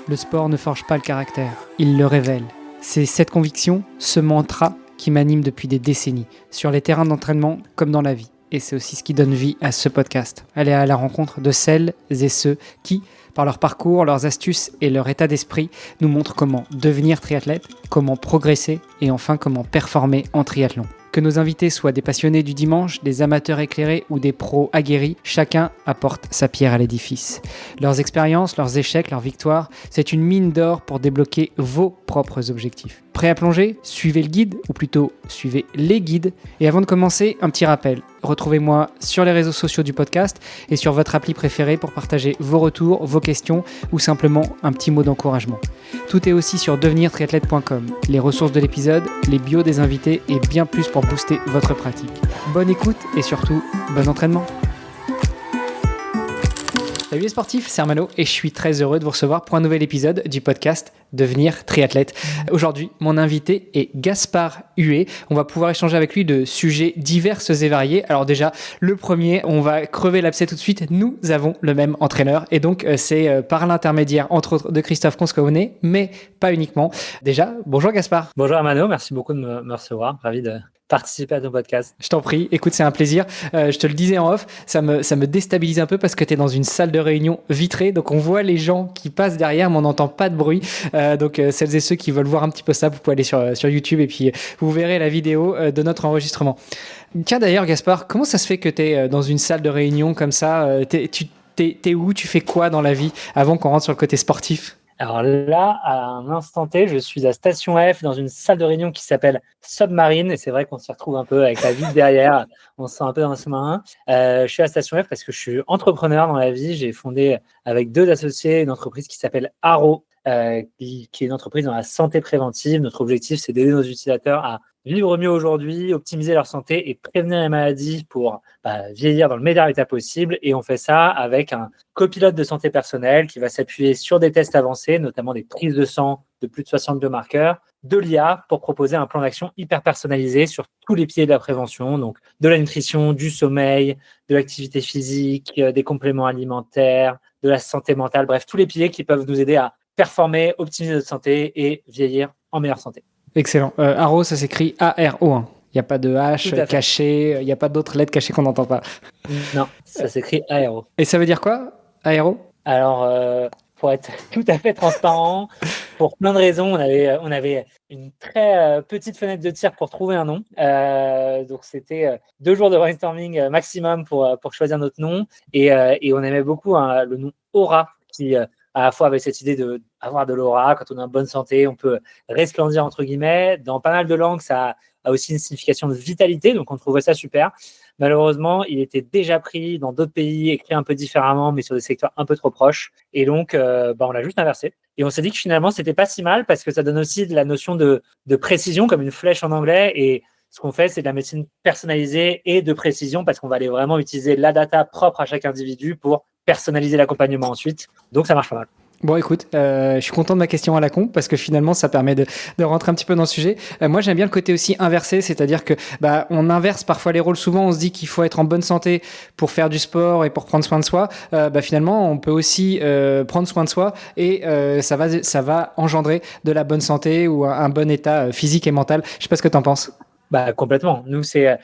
Le sport ne forge pas le caractère, il le révèle. C'est cette conviction, ce mantra qui m'anime depuis des décennies, sur les terrains d'entraînement comme dans la vie. Et c'est aussi ce qui donne vie à ce podcast. Aller à la rencontre de celles et ceux qui, par leur parcours, leurs astuces et leur état d'esprit, nous montrent comment devenir triathlète, comment progresser et enfin comment performer en triathlon. Que nos invités soient des passionnés du dimanche, des amateurs éclairés ou des pros aguerris, chacun apporte sa pierre à l'édifice. Leurs expériences, leurs échecs, leurs victoires, c'est une mine d'or pour débloquer vos propres objectifs. Prêt à plonger ? Suivez le guide, ou plutôt suivez les guides. Et avant de commencer, un petit rappel. Retrouvez-moi sur les réseaux sociaux du podcast et sur votre appli préférée pour partager vos retours, vos questions ou simplement un petit mot d'encouragement. Tout est aussi sur devenirtriathlète.com. Les ressources de l'épisode, les bios des invités et bien plus pour booster votre pratique. Bonne écoute et surtout, bon entraînement. Salut les sportifs, c'est Armano et je suis très heureux de vous recevoir pour un nouvel épisode du podcast Devenir triathlète. Aujourd'hui, mon invité est Gaspard Huet. On va pouvoir échanger avec lui de sujets divers et variés. Alors déjà, le premier, on va crever l'abcès tout de suite. Nous avons le même entraîneur et donc c'est par l'intermédiaire, entre autres, de Christophe qu'on se connaît, mais pas uniquement. Déjà, bonjour Gaspard. Bonjour Armano, merci beaucoup de me recevoir. Ravi de participer à ton podcast. Je t'en prie, écoute, c'est un plaisir. Je te le disais en off, ça me déstabilise un peu parce que tu es dans une salle de réunion vitrée, donc on voit les gens qui passent derrière, mais on n'entend pas de bruit. Donc celles et ceux qui veulent voir un petit peu ça, vous pouvez aller sur YouTube et puis vous verrez la vidéo de notre enregistrement. Tiens d'ailleurs Gaspard, comment ça se fait que tu es dans une salle de réunion comme ça ? T'es où ? Tu fais quoi dans la vie avant qu'on rentre sur le côté sportif ? Alors là, à un instant T, je suis à Station F dans une salle de réunion qui s'appelle Submarine et c'est vrai qu'on s'y retrouve un peu avec la ville derrière, on se sent un peu dans le sous-marin. Je suis à Station F parce que je suis entrepreneur dans la vie. J'ai fondé avec 2 associés une entreprise qui s'appelle Haro, qui est une entreprise dans la santé préventive. Notre objectif, c'est d'aider nos utilisateurs à vivre mieux aujourd'hui, optimiser leur santé et prévenir les maladies pour vieillir dans le meilleur état possible. Et on fait ça avec un copilote de santé personnelle qui va s'appuyer sur des tests avancés, notamment des prises de sang de plus de 62 marqueurs, de l'IA pour proposer un plan d'action hyper personnalisé sur tous les piliers de la prévention, donc de la nutrition, du sommeil, de l'activité physique, des compléments alimentaires, de la santé mentale, bref, tous les piliers qui peuvent nous aider à performer, optimiser notre santé et vieillir en meilleure santé. Excellent. Haro, ça s'écrit A-R-O. Il n'y a pas de H caché, il n'y a pas d'autres lettres cachées qu'on n'entend pas. Non, ça s'écrit Aéro. Et ça veut dire quoi, Aéro ? Alors, pour être tout à fait transparent, pour plein de raisons, on avait une très petite fenêtre de tir pour trouver un nom. Donc, c'était 2 jours de brainstorming maximum pour choisir notre nom. Et on aimait beaucoup le nom Aura, qui à la fois avec cette idée d'avoir de l'aura. Quand on est en bonne santé, on peut resplendir, entre guillemets. Dans pas mal de langues, ça a aussi une signification de vitalité. Donc, on trouvait ça super. Malheureusement, il était déjà pris dans d'autres pays, écrit un peu différemment, mais sur des secteurs un peu trop proches. Et donc, on l'a juste inversé. Et on s'est dit que finalement, c'était pas si mal parce que ça donne aussi de la notion de précision, comme une flèche en anglais. Et ce qu'on fait, c'est de la médecine personnalisée et de précision parce qu'on va aller vraiment utiliser la data propre à chaque individu pour personnaliser l'accompagnement ensuite. Donc, ça marche pas mal. Bon, écoute, je suis content de ma question à la con parce que finalement, ça permet de rentrer un petit peu dans le sujet. Moi, j'aime bien le côté aussi inversé, c'est-à-dire que on inverse parfois les rôles. Souvent, on se dit qu'il faut être en bonne santé pour faire du sport et pour prendre soin de soi. Finalement, on peut aussi prendre soin de soi et ça va engendrer de la bonne santé ou un bon état physique et mental. Je sais pas ce que tu en penses. Complètement. Nous, c'est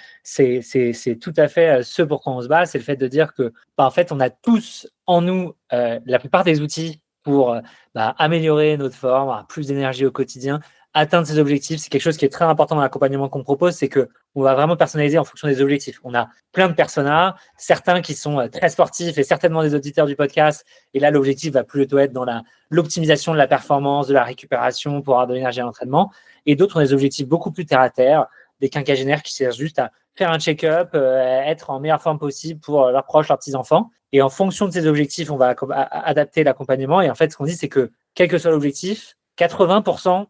tout à fait ce pour quoi on se bat. C'est le fait de dire que, en fait, on a tous en nous la plupart des outils pour améliorer notre forme, avoir plus d'énergie au quotidien, atteindre ses objectifs. C'est quelque chose qui est très important dans l'accompagnement qu'on propose, c'est que on va vraiment personnaliser en fonction des objectifs. On a plein de personas, certains qui sont très sportifs et certainement des auditeurs du podcast. Et là, l'objectif va plutôt être dans l'optimisation de la performance, de la récupération pour avoir de l'énergie à l'entraînement. Et d'autres ont des objectifs beaucoup plus terre à terre, des quinquagénaires qui cherchent juste à faire un check-up, être en meilleure forme possible pour leurs proches, leurs petits-enfants. Et en fonction de ces objectifs, on va adapter l'accompagnement. Et en fait, ce qu'on dit, c'est que quel que soit l'objectif, 80%,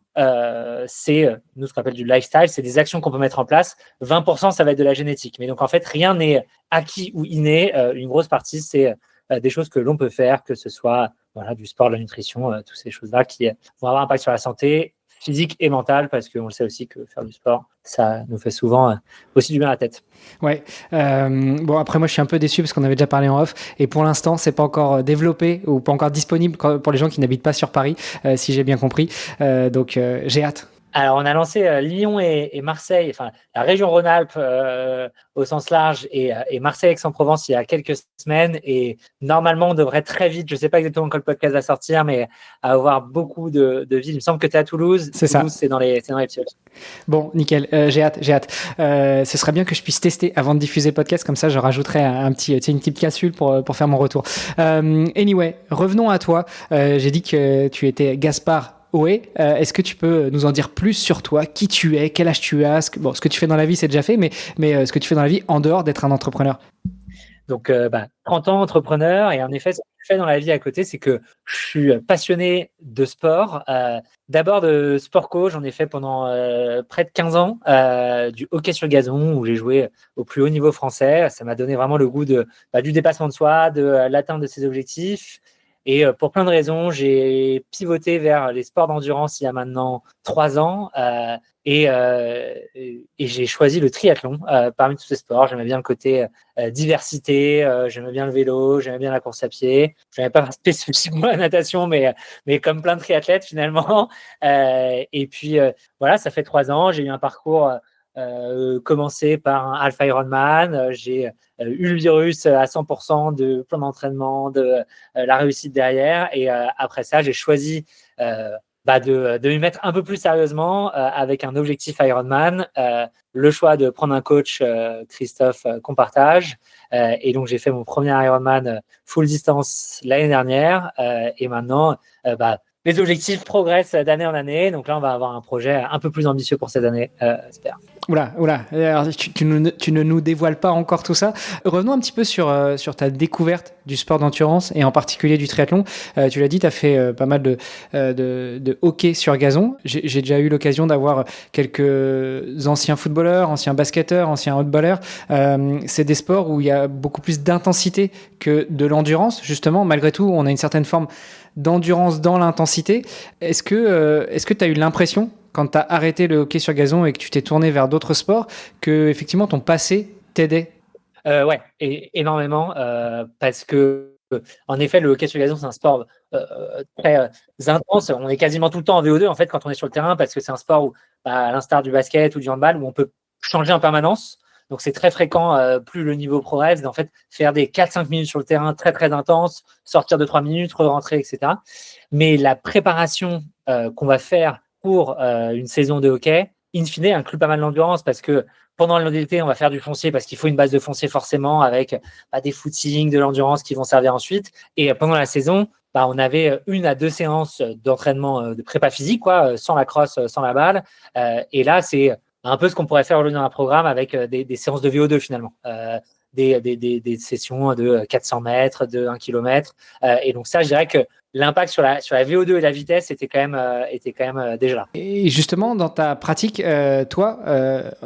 c'est nous ce qu'on appelle du lifestyle, c'est des actions qu'on peut mettre en place. 20%, ça va être de la génétique. Mais donc, en fait, rien n'est acquis ou inné. Une grosse partie, c'est des choses que l'on peut faire, que ce soit du sport, de la nutrition, toutes ces choses-là qui vont avoir un impact sur la santé, physique et mentale, parce qu'on le sait aussi que faire du sport, ça nous fait souvent aussi du bien à la tête. Ouais. Bon, après, moi, je suis un peu déçu parce qu'on avait déjà parlé en off. Et pour l'instant, c'est pas encore développé ou pas encore disponible pour les gens qui n'habitent pas sur Paris, si j'ai bien compris. Donc, j'ai hâte. Alors, on a lancé Lyon et Marseille, enfin la région Rhône-Alpes au sens large et Marseille-Aix-en-Provence il y a quelques semaines. Et normalement, on devrait très vite, je ne sais pas exactement quand le podcast va sortir, mais avoir beaucoup de villes. Il me semble que tu es à Toulouse. C'est Toulouse, ça. c'est dans les Pièges. Bon, nickel. J'ai hâte, j'ai hâte. Ce serait bien que je puisse tester avant de diffuser le podcast. Comme ça, je rajouterai une petite capsule pour faire mon retour. Anyway, revenons à toi. J'ai dit que tu étais Gaspard Oé. Est-ce que tu peux nous en dire plus sur toi, qui tu es, quel âge tu as, ce que tu fais dans la vie, c'est déjà fait, mais ce que tu fais dans la vie en dehors d'être un entrepreneur. Donc, 30 ans entrepreneur. Et en effet, ce que je fais dans la vie à côté, c'est que je suis passionné de sport. D'abord de sport co, j'en ai fait pendant près de 15 ans, du hockey sur gazon, où j'ai joué au plus haut niveau français. Ça m'a donné vraiment le goût du dépassement de soi, de l'atteinte de ses objectifs. Et pour plein de raisons, j'ai pivoté vers les sports d'endurance il y a maintenant 3 ans. Et j'ai choisi le triathlon parmi tous ces sports. J'aimais bien le côté diversité, j'aimais bien le vélo, j'aimais bien la course à pied. Je n'aimais pas spécifiquement la natation, mais comme plein de triathlètes finalement. Et puis voilà, ça fait 3 ans. J'ai eu un parcours commencé par un Alpha Ironman. J'ai eu le virus à 100% de plan d'entraînement, de la réussite derrière. Et après ça, j'ai choisi de m'y mettre un peu plus sérieusement avec un objectif Ironman, le choix de prendre un coach, Christophe, qu'on partage. Et donc, j'ai fait mon premier Ironman full distance l'année dernière. Et maintenant, les objectifs progressent d'année en année. Donc là, on va avoir un projet un peu plus ambitieux pour cette année, j'espère. Oula. Alors, tu ne nous dévoiles pas encore tout ça. Revenons un petit peu sur ta découverte du sport d'endurance et en particulier du triathlon. Tu l'as dit, tu as fait pas mal de hockey sur gazon. J'ai déjà eu l'occasion d'avoir quelques anciens footballeurs, anciens basketteurs, anciens handballeurs. C'est des sports où il y a beaucoup plus d'intensité que de l'endurance. Justement, malgré tout, on a une certaine forme d'endurance dans l'intensité. Est-ce que tu as eu l'impression, quand tu as arrêté le hockey sur gazon et que tu t'es tourné vers d'autres sports, que effectivement ton passé t'aidait? Ouais, énormément, parce que en effet, le hockey sur gazon, c'est un sport très intense. On est quasiment tout le temps en VO2 en fait quand on est sur le terrain, parce que c'est un sport où, à l'instar du basket ou du handball, où on peut changer en permanence. Donc c'est très fréquent, plus le niveau progresse, d'en fait faire des 4-5 minutes sur le terrain très très intense, sortir de 3 minutes, rentrer, etc. Mais la préparation qu'on va faire pour une saison de hockey, in fine, inclut pas mal d'endurance, parce que pendant l'été, on va faire du foncier parce qu'il faut une base de foncier forcément, avec des footings, de l'endurance qui vont servir ensuite. Et pendant la saison, on avait 1 à 2 séances d'entraînement de prépa physique, sans la crosse, sans la balle. Et là, c'est un peu ce qu'on pourrait faire aujourd'hui dans un programme avec des séances de VO2 finalement. Des sessions de 400 mètres, de 1 km. Et donc ça, je dirais que l'impact sur la VO2 et la vitesse était quand même déjà là. Et justement, dans ta pratique, toi,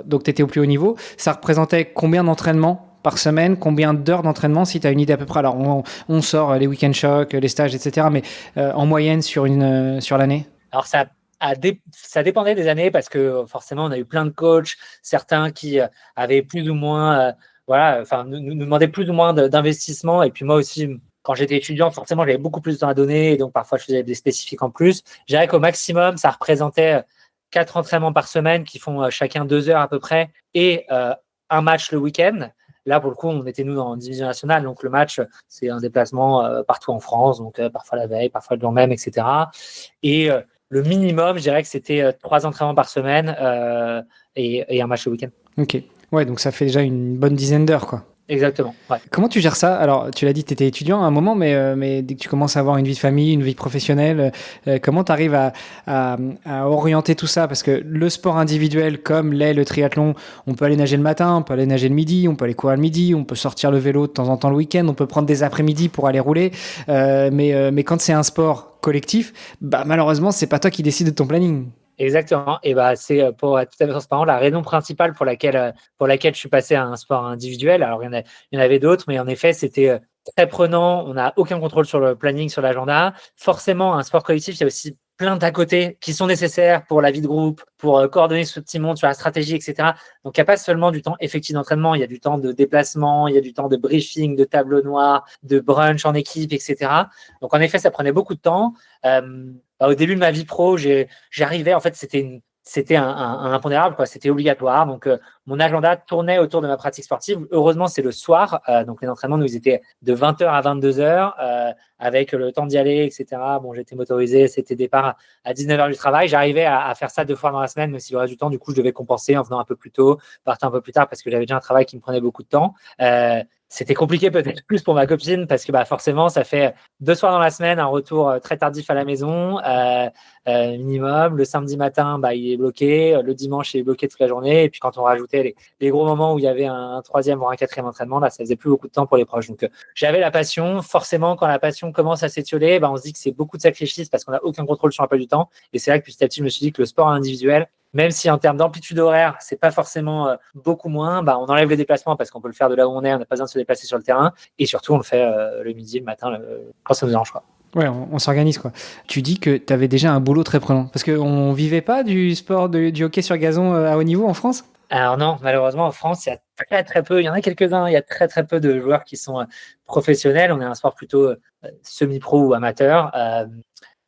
donc tu étais au plus haut niveau, ça représentait combien d'entraînements par semaine, combien d'heures d'entraînement, si tu as une idée à peu près? Alors, on sort les week-end shocks, les stages, etc., mais en moyenne sur l'année? Alors, ça dépendait des années, parce que forcément, on a eu plein de coachs, certains qui avaient plus ou moins, nous demandaient plus ou moins d'investissement. Et puis moi aussi, quand j'étais étudiant, forcément, j'avais beaucoup plus de temps à donner, et donc parfois, je faisais des spécifiques en plus. Je dirais qu'au maximum, ça représentait 4 entraînements par semaine qui font chacun 2 heures à peu près, et un match le week-end. Là, pour le coup, on était, nous, en division nationale. Donc, le match, c'est un déplacement partout en France. Donc, parfois la veille, parfois le jour même, etc. Et le minimum, je dirais que c'était 3 entraînements par semaine et un match le week-end. Ok. Ouais, donc ça fait déjà une bonne dizaine d'heures, quoi. Exactement. Ouais. Comment tu gères ça? Alors, tu l'as dit, tu étais étudiant à un moment, mais dès que tu commences à avoir une vie de famille, une vie professionnelle, comment tu arrives à orienter tout ça? Parce que le sport individuel, comme l'est le triathlon, on peut aller nager le matin, on peut aller nager le midi, on peut aller courir le midi, on peut sortir le vélo de temps en temps le week-end, on peut prendre des après-midi pour aller rouler. Mais quand c'est un sport collectif, malheureusement, c'est pas toi qui décides de ton planning. Exactement. Et c'est, pour être tout à fait transparent, la raison principale pour laquelle je suis passé à un sport individuel. Alors, il y en avait d'autres, mais en effet, c'était très prenant. On n'a aucun contrôle sur le planning, sur l'agenda. Forcément, un sport collectif, il y a aussi plein d'à côté qui sont nécessaires pour la vie de groupe, pour coordonner ce petit monde sur la stratégie, etc. Donc, il n'y a pas seulement du temps effectif d'entraînement, il y a du temps de déplacement, il y a du temps de briefing, de tableau noir, de brunch en équipe, etc. Donc, en effet, ça prenait beaucoup de temps. Au début de ma vie pro, j'arrivais, en fait, c'était un impondérable, quoi. C'était obligatoire. Donc, mon agenda tournait autour de ma pratique sportive. Heureusement, c'est le soir. Donc, les entraînements, nous, ils étaient de 20h à 22h, avec le temps d'y aller, etc. Bon, j'étais motorisé. C'était départ à 19h du travail. J'arrivais à faire ça 2 fois dans la semaine, mais si le reste du temps, du coup, je devais compenser en venant un peu plus tôt, partant un peu plus tard parce que j'avais déjà un travail qui me prenait beaucoup de temps. C'était compliqué peut-être plus pour ma copine parce que forcément, ça fait 2 soirs dans la semaine, un retour très tardif à la maison, minimum. Le samedi matin, il est bloqué. Le dimanche, il est bloqué toute la journée. Et puis quand on rajoutait les gros moments où il y avait un troisième ou un quatrième entraînement, là, ça faisait plus beaucoup de temps pour les proches. Donc, j'avais la passion. Forcément, quand la passion commence à s'étioler, on se dit que c'est beaucoup de sacrifices parce qu'on n'a aucun contrôle sur l'emploi du temps. Et c'est là que petit à petit, je me suis dit que le sport individuel, même si en termes d'amplitude horaire, c'est pas forcément beaucoup moins, on enlève les déplacements parce qu'on peut le faire de là où on est, on n'a pas besoin de se déplacer sur le terrain. Et surtout, on le fait le midi, le matin, quand ça nous arrange, quoi. Ouais, on s'organise, quoi. Tu dis que tu avais déjà un boulot très prenant. Parce qu'on vivait pas du sport, du hockey sur gazon à haut niveau en France? Alors non, malheureusement, en France, il y a très très peu, il y en a quelques-uns, il y a très très peu de joueurs qui sont professionnels. On est un sport plutôt semi-pro ou amateur.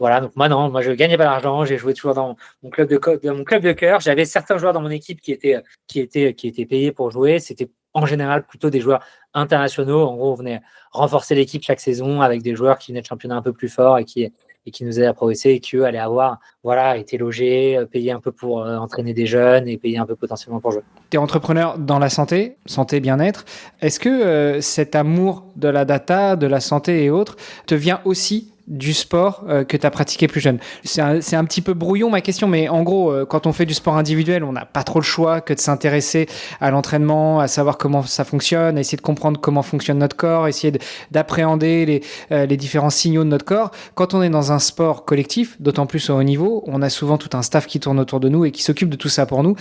Voilà, donc moi je gagnais pas d'argent, j'ai joué toujours dans mon club de cœur. J'avais certains joueurs dans mon équipe qui étaient payés pour jouer. C'était en général plutôt des joueurs internationaux. En gros, on venait renforcer l'équipe chaque saison avec des joueurs qui venaient de championnats un peu plus forts et qui nous aidaient à progresser et qui eux allaient avoir été logés, payés un peu pour entraîner des jeunes et payés un peu potentiellement pour jouer. Tu es entrepreneur dans la santé, bien-être. Est-ce que cet amour de la data, de la santé et autres te vient aussi du sport que tu as pratiqué plus jeune? C'est un petit peu brouillon ma question, mais en gros, quand on fait du sport individuel, on n'a pas trop le choix que de s'intéresser à l'entraînement, à savoir comment ça fonctionne, à essayer de comprendre comment fonctionne notre corps, essayer d'appréhender les différents signaux de notre corps. Quand on est dans un sport collectif, d'autant plus au haut niveau, on a souvent tout un staff qui tourne autour de nous et qui s'occupe de tout ça pour nous.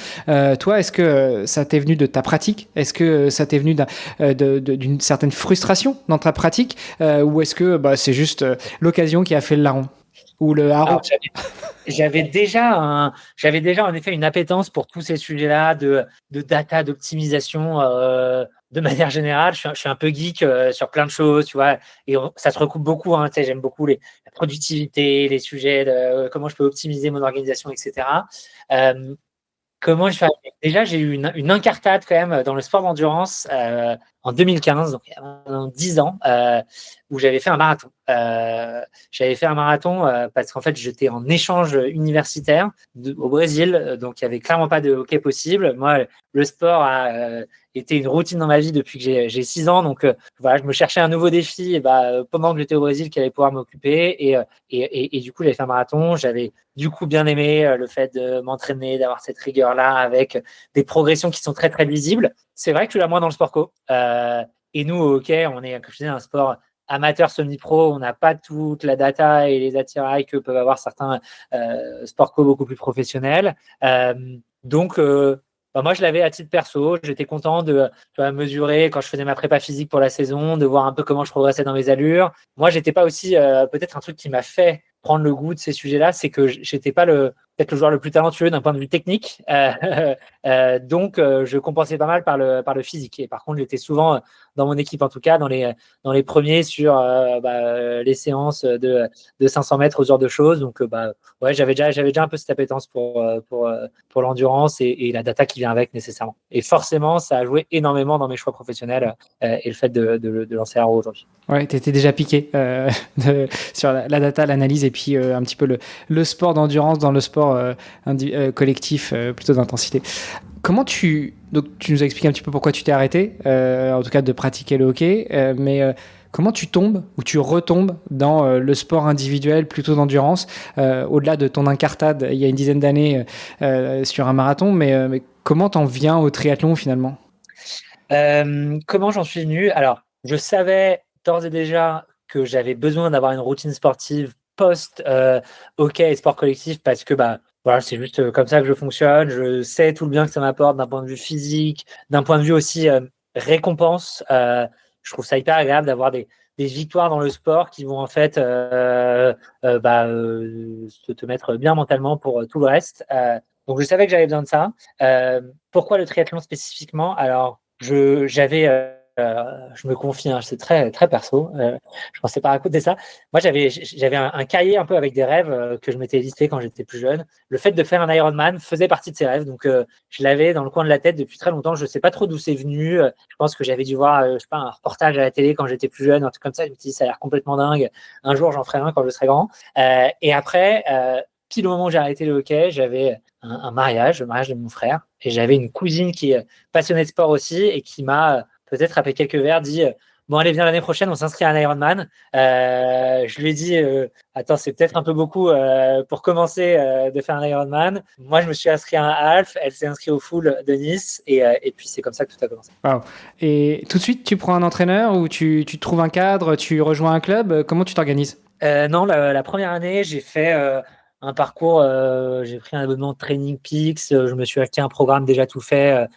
Toi, est-ce que ça t'est venu de ta pratique? Est-ce que ça t'est venu d'une certaine frustration dans ta pratique? Ou est-ce que c'est juste l'occasion qui a fait le larron ou le haro? J'avais déjà en effet une appétence pour tous ces sujets-là de data, d'optimisation de manière générale. Je suis un peu geek sur plein de choses, tu vois, et ça se recoupe beaucoup. Tu sais, j'aime beaucoup la productivité, les sujets de comment je peux optimiser mon organisation, etc. Comment je fais? Déjà, j'ai eu une incartade quand même dans le sport d'endurance en 2015, donc il y a maintenant 10 ans, où j'avais fait un marathon. J'avais fait un marathon parce qu'en fait, j'étais en échange universitaire au Brésil, donc il n'y avait clairement pas de hockey possible. Moi, le sport a été une routine dans ma vie depuis que j'ai 6 ans, donc voilà, je me cherchais un nouveau défi pendant que j'étais au Brésil qui allait pouvoir m'occuper. Et du coup, j'avais fait un marathon. J'avais du coup bien aimé le fait de m'entraîner, d'avoir cette rigueur-là avec des progressions qui sont très, très visibles. C'est vrai que tu l'as moins dans le sport co. Et nous, au hockey, on est, comme je disais, un sport amateur semi-pro. On n'a pas toute la data et les attirails que peuvent avoir certains sports co beaucoup plus professionnels. Donc, moi, je l'avais à titre perso. J'étais content de mesurer quand je faisais ma prépa physique pour la saison, de voir un peu comment je progressais dans mes allures. Moi, j'étais pas aussi peut-être un truc qui m'a fait prendre le goût de ces sujets-là, c'est que j'étais pas peut-être le joueur le plus talentueux d'un point de vue technique. Donc, je compensais pas mal par le physique. Et par contre, j'étais souvent dans mon équipe, en tout cas, dans les premiers sur les séances de 500 mètres, ce genre de choses. Donc, ouais, j'avais déjà un peu cette appétence pour l'endurance et la data qui vient avec nécessairement. Et forcément, ça a joué énormément dans mes choix professionnels et le fait de lancer Haro aujourd'hui. Ouais, tu étais déjà piqué sur la data, l'analyse et puis un petit peu le sport d'endurance dans le sport collectif plutôt d'intensité. Donc tu nous as expliqué un petit peu pourquoi tu t'es arrêté, en tout cas de pratiquer le hockey, mais comment tu tombes ou tu retombes dans le sport individuel plutôt d'endurance, au-delà de ton incartade il y a une dizaine d'années sur un marathon, mais comment t'en viens au triathlon finalement? Comment j'en suis venu? Alors, je savais d'ores et déjà que j'avais besoin d'avoir une routine sportive post-hockey et sport collectif parce que voilà, c'est juste comme ça que je fonctionne. Je sais tout le bien que ça m'apporte d'un point de vue physique, d'un point de vue aussi récompense. Je trouve ça hyper agréable d'avoir des des victoires dans le sport qui vont en fait te mettre bien mentalement pour tout le reste. Donc je savais que j'avais besoin de ça. Pourquoi le triathlon spécifiquement? Alors je me confie, hein, c'est très très perso. Je pensais pas raconter ça. Moi, j'avais un cahier un peu avec des rêves que je m'étais listé quand j'étais plus jeune. Le fait de faire un Ironman faisait partie de ces rêves, donc je l'avais dans le coin de la tête depuis très longtemps. Je sais pas trop d'où c'est venu. Je pense que j'avais dû voir, je sais pas, un reportage à la télé quand j'étais plus jeune, un truc comme ça. Je me suis dit, ça a l'air complètement dingue. Un jour, j'en ferai un quand je serai grand. Et après, pile au moment où j'ai arrêté le hockey, j'avais un mariage, le mariage de mon frère, et j'avais une cousine qui est passionnée de sport aussi et qui m'a peut-être après quelques verres dit bon allez viens l'année prochaine on s'inscrit à un Ironman. Je lui ai dit attends c'est peut-être un peu beaucoup pour commencer de faire un Ironman. Moi je me suis inscrit à un half, elle s'est inscrite au full de Nice et puis c'est comme ça que tout a commencé. Wow. Et tout de suite tu prends un entraîneur ou tu trouves un cadre, tu rejoins un club, comment tu t'organises? Non, la première année j'ai fait un parcours, j'ai pris un abonnement de Training Peaks, je me suis acheté un programme déjà tout fait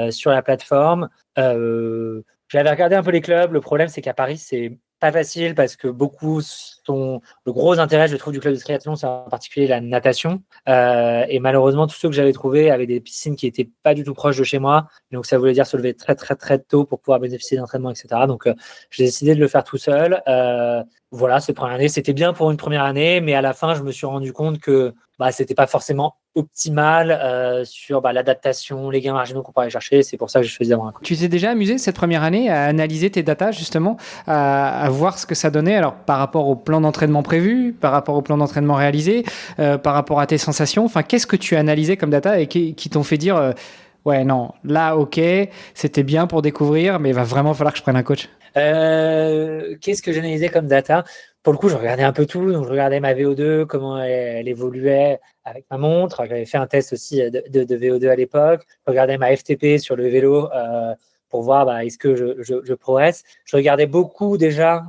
sur la plateforme. J'avais regardé un peu les clubs. Le problème, c'est qu'à Paris, c'est pas facile parce que beaucoup sont. Le gros intérêt, je trouve, du club de triathlon, c'est en particulier la natation. Et malheureusement, tous ceux que j'avais trouvés avaient des piscines qui étaient pas du tout proches de chez moi. Donc, ça voulait dire se lever très, très, très tôt pour pouvoir bénéficier d'entraînement, etc. Donc, j'ai décidé de le faire tout seul. Voilà, cette première année, c'était bien pour une première année, mais à la fin, je me suis rendu compte que c'était pas forcément optimal sur l'adaptation, les gains marginaux qu'on pourrait chercher. C'est pour ça que j'ai choisi d'avoir un coach. Tu t'es déjà amusé cette première année à analyser tes datas justement, à voir ce que ça donnait, alors par rapport au plan d'entraînement prévu, par rapport au plan d'entraînement réalisé, par rapport à tes sensations, enfin qu'est-ce que tu as analysé comme data et qui t'ont fait dire ouais non, là ok, c'était bien pour découvrir, mais il va vraiment falloir que je prenne un coach? Qu'est-ce que j'analysais comme data? Pour le coup, je regardais un peu tout. Donc, je regardais ma VO2, comment elle évoluait avec ma montre. J'avais fait un test aussi de VO2 à l'époque. Je regardais ma FTP sur le vélo pour voir est-ce que je progresse. Je regardais beaucoup déjà,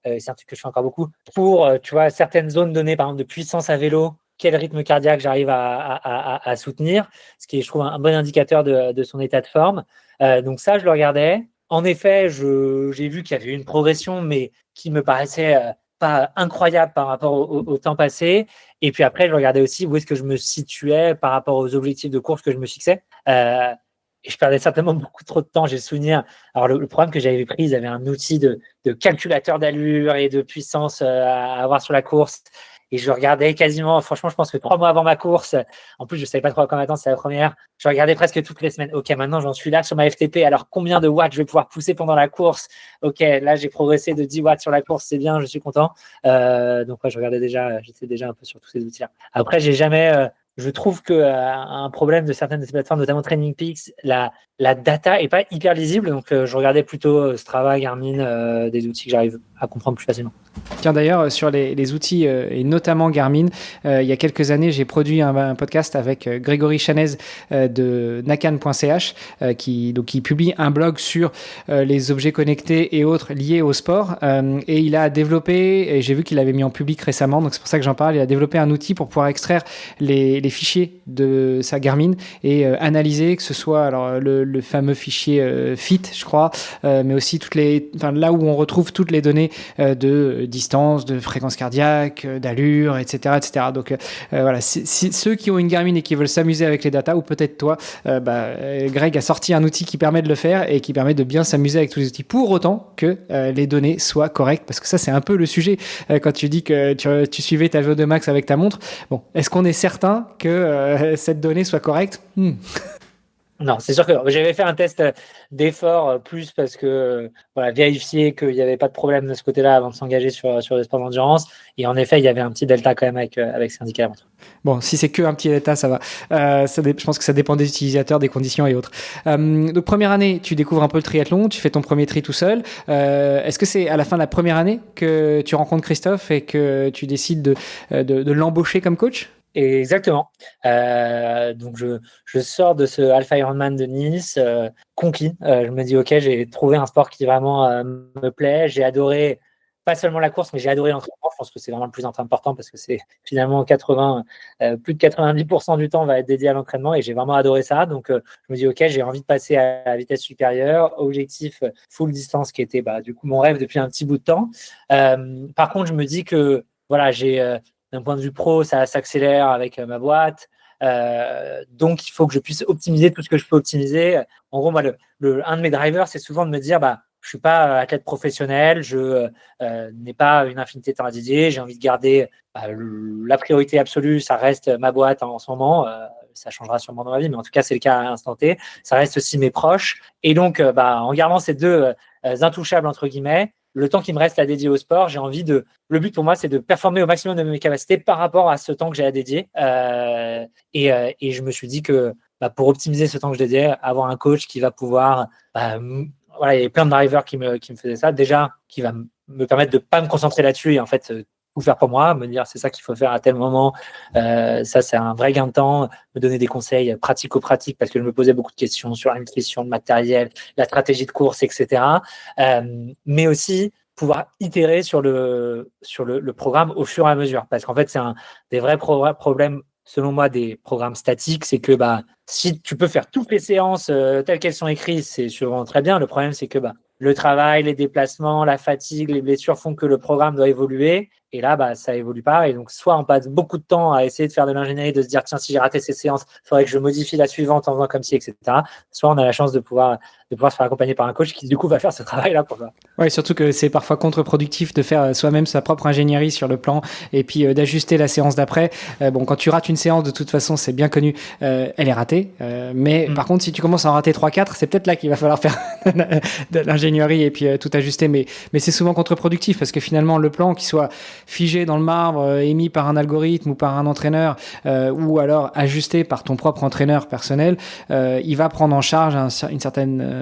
c'est un truc que je fais encore beaucoup, pour tu vois, certaines zones données, par exemple de puissance à vélo, quel rythme cardiaque j'arrive à soutenir, ce qui est, je trouve, un bon indicateur de son état de forme. Donc ça, je le regardais. En effet, j'ai vu qu'il y avait une progression, mais qui me paraissait pas incroyable par rapport au temps passé. Et puis après, je regardais aussi où est-ce que je me situais par rapport aux objectifs de course que je me fixais. Et je perdais certainement beaucoup trop de temps, j'ai le souvenir. Alors, le programme que j'avais pris, ils avaient un outil de calculateur d'allure et de puissance à avoir sur la course. Et je regardais quasiment, franchement, je pense que 3 mois avant ma course, en plus, je ne savais pas trop à quoi m'attendre, c'est la première. Je regardais presque toutes les semaines. OK, maintenant, j'en suis là sur ma FTP. Alors, combien de watts je vais pouvoir pousser pendant la course? OK, là, j'ai progressé de 10 watts sur la course, c'est bien, je suis content. Donc, ouais, j'étais déjà un peu sur tous ces outils-là. Après, j'ai jamais, je trouve que un problème de certaines de ces plateformes, notamment Training Peaks, la data est pas hyper lisible. Donc, je regardais plutôt Strava, Garmin, des outils que j'arrive à comprendre plus facilement. Tiens, d'ailleurs, sur les outils, et notamment Garmin, il y a quelques années, j'ai produit un podcast avec Grégory Chanez de nakan.ch qui publie un blog sur les objets connectés et autres liés au sport. Et il a développé, et j'ai vu qu'il l'avait mis en public récemment, donc c'est pour ça que j'en parle, il a développé un outil pour pouvoir extraire les fichiers de sa Garmin et analyser, que ce soit alors, le fameux fichier FIT, je crois, mais aussi là où on retrouve toutes les données de distance, de fréquence cardiaque, d'allure, etc., etc. Donc voilà, si ceux qui ont une Garmin et qui veulent s'amuser avec les datas, ou peut-être toi, Greg a sorti un outil qui permet de le faire et qui permet de bien s'amuser avec tous les outils, pour autant que les données soient correctes, parce que ça c'est un peu le sujet quand tu dis que tu suivais ta VO2 max avec ta montre. Bon, est-ce qu'on est certain que cette donnée soit correcte? Non, c'est sûr que j'avais fait un test d'effort plus parce que vérifier qu'il n'y avait pas de problème de ce côté-là avant de s'engager sur des sports d'endurance. Et en effet, il y avait un petit delta quand même avec ces indicateurs. Bon, si c'est que un petit delta, ça va. Je pense que ça dépend des utilisateurs, des conditions et autres. Donc première année, tu découvres un peu le triathlon, tu fais ton premier tri tout seul. Est-ce que c'est à la fin de la première année que tu rencontres Christophe et que tu décides de l'embaucher comme coach? Exactement. Donc je sors de ce Alpha Ironman de Nice conquis. Je me dis OK, j'ai trouvé un sport qui vraiment me plaît. J'ai adoré pas seulement la course, mais j'ai adoré l'entraînement. Je pense que c'est vraiment le plus important parce que c'est finalement plus de 90% du temps va être dédié à l'entraînement et j'ai vraiment adoré ça. Donc, je me dis, OK, j'ai envie de passer à la vitesse supérieure. Objectif full distance qui était du coup mon rêve depuis un petit bout de temps. Par contre, je me dis que voilà, d'un point de vue pro, ça s'accélère avec ma boîte. Donc, il faut que je puisse optimiser tout ce que je peux optimiser. En gros, moi, un de mes drivers, c'est souvent de me dire, je suis pas athlète professionnel, je n'ai pas une infinité de temps à dédier, j'ai envie de garder la priorité absolue, ça reste ma boîte en ce moment. Ça changera sûrement dans ma vie, mais en tout cas, c'est le cas à l'instant T. Ça reste aussi mes proches. Et donc, en gardant ces deux intouchables, entre guillemets, le temps qui me reste à dédier au sport, le but pour moi, c'est de performer au maximum de mes capacités par rapport à ce temps que j'ai à dédier. Et je me suis dit que pour optimiser ce temps que je dédiais, avoir un coach qui va pouvoir, voilà, il y a plein de drivers qui me faisaient ça. Déjà, qui va me permettre de pas me concentrer là-dessus et en fait tout faire pour moi, me dire c'est ça qu'il faut faire à tel moment. Ça, c'est un vrai gain de temps. Me donner des conseils pratico-pratiques parce que je me posais beaucoup de questions sur la nutrition, le matériel, la stratégie de course, etc. Mais aussi pouvoir itérer sur le programme au fur et à mesure. Parce qu'en fait, c'est un des vrais problèmes, selon moi, des programmes statiques, c'est que si tu peux faire toutes les séances telles qu'elles sont écrites, c'est sûrement très bien. Le problème, c'est que le travail, les déplacements, la fatigue, les blessures font que le programme doit évoluer. Et là, ça évolue pas. Et donc, soit on passe beaucoup de temps à essayer de faire de l'ingénierie, de se dire, tiens, si j'ai raté ces séances, il faudrait que je modifie la suivante en faisant comme ci, etc. Soit on a la chance de pouvoir se faire accompagner par un coach qui, du coup, va faire ce travail-là pour toi. Ouais, surtout que c'est parfois contre-productif de faire soi-même sa propre ingénierie sur le plan et puis d'ajuster la séance d'après. Bon, quand tu rates une séance, de toute façon, c'est bien connu, elle est ratée. Mais par contre, si tu commences à en rater 3-4, c'est peut-être là qu'il va falloir faire de l'ingénierie et puis tout ajuster. Mais c'est souvent contre-productif parce que finalement, le plan, qu'il soit figé dans le marbre, émis par un algorithme ou par un entraîneur ou alors ajusté par ton propre entraîneur personnel, il va prendre en charge une certaine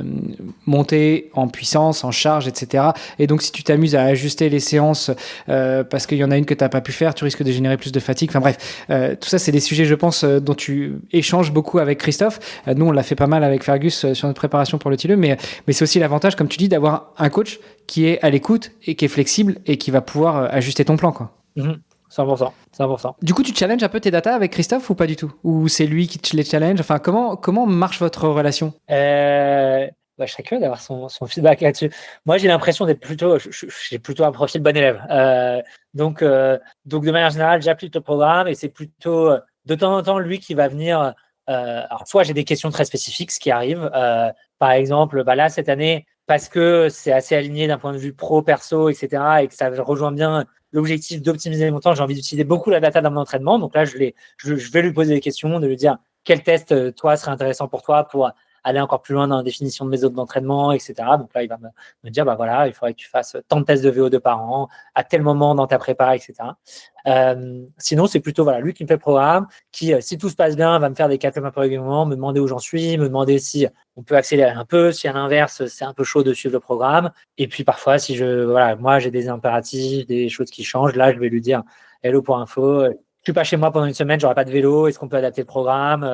montée en puissance, en charge, etc. Et donc, si tu t'amuses à ajuster les séances parce qu'il y en a une que tu n'as pas pu faire, tu risques de générer plus de fatigue. Enfin bref, tout ça, c'est des sujets, je pense, dont tu échanges beaucoup avec Christophe. Nous, on l'a fait pas mal avec Fergus sur notre préparation pour le TILE, mais c'est aussi l'avantage, comme tu dis, d'avoir un coach qui est à l'écoute et qui est flexible et qui va pouvoir ajuster ton plan, quoi. 100%. Du coup, tu challenges un peu tes datas avec Christophe ou pas du tout? Ou c'est lui qui te les challenge? Enfin, comment marche votre relation? Je serais curieux d'avoir son feedback là-dessus. Moi, j'ai l'impression d'être j'ai plutôt un profil bon élève. Donc, de manière générale, j'applique le programme et c'est plutôt de temps en temps lui qui va venir. Alors, soit j'ai des questions très spécifiques, ce qui arrive. Par exemple, là, cette année, parce que c'est assez aligné d'un point de vue pro, perso, etc., et que ça rejoint bien l'objectif d'optimiser mon temps, j'ai envie d'utiliser beaucoup la data dans mon entraînement. Donc là, je vais lui poser des questions, de lui dire quel test, toi, serait intéressant pour toi pour aller encore plus loin dans la définition de méthodes d'entraînement, etc. Donc là, il va me dire, voilà, il faudrait que tu fasses tant de tests de VO2 par an, à tel moment dans ta prépa, etc. Sinon, c'est plutôt lui qui me fait le programme, qui, si tout se passe bien, va me faire des catch-up un peu régulièrement, me demander où j'en suis, me demander si on peut accélérer un peu, si à l'inverse, c'est un peu chaud de suivre le programme. Et puis parfois, si moi, j'ai des impératifs, des choses qui changent, là, je vais lui dire, hello pour info, je suis pas chez moi pendant une semaine, j'aurai pas de vélo, est-ce qu'on peut adapter le programme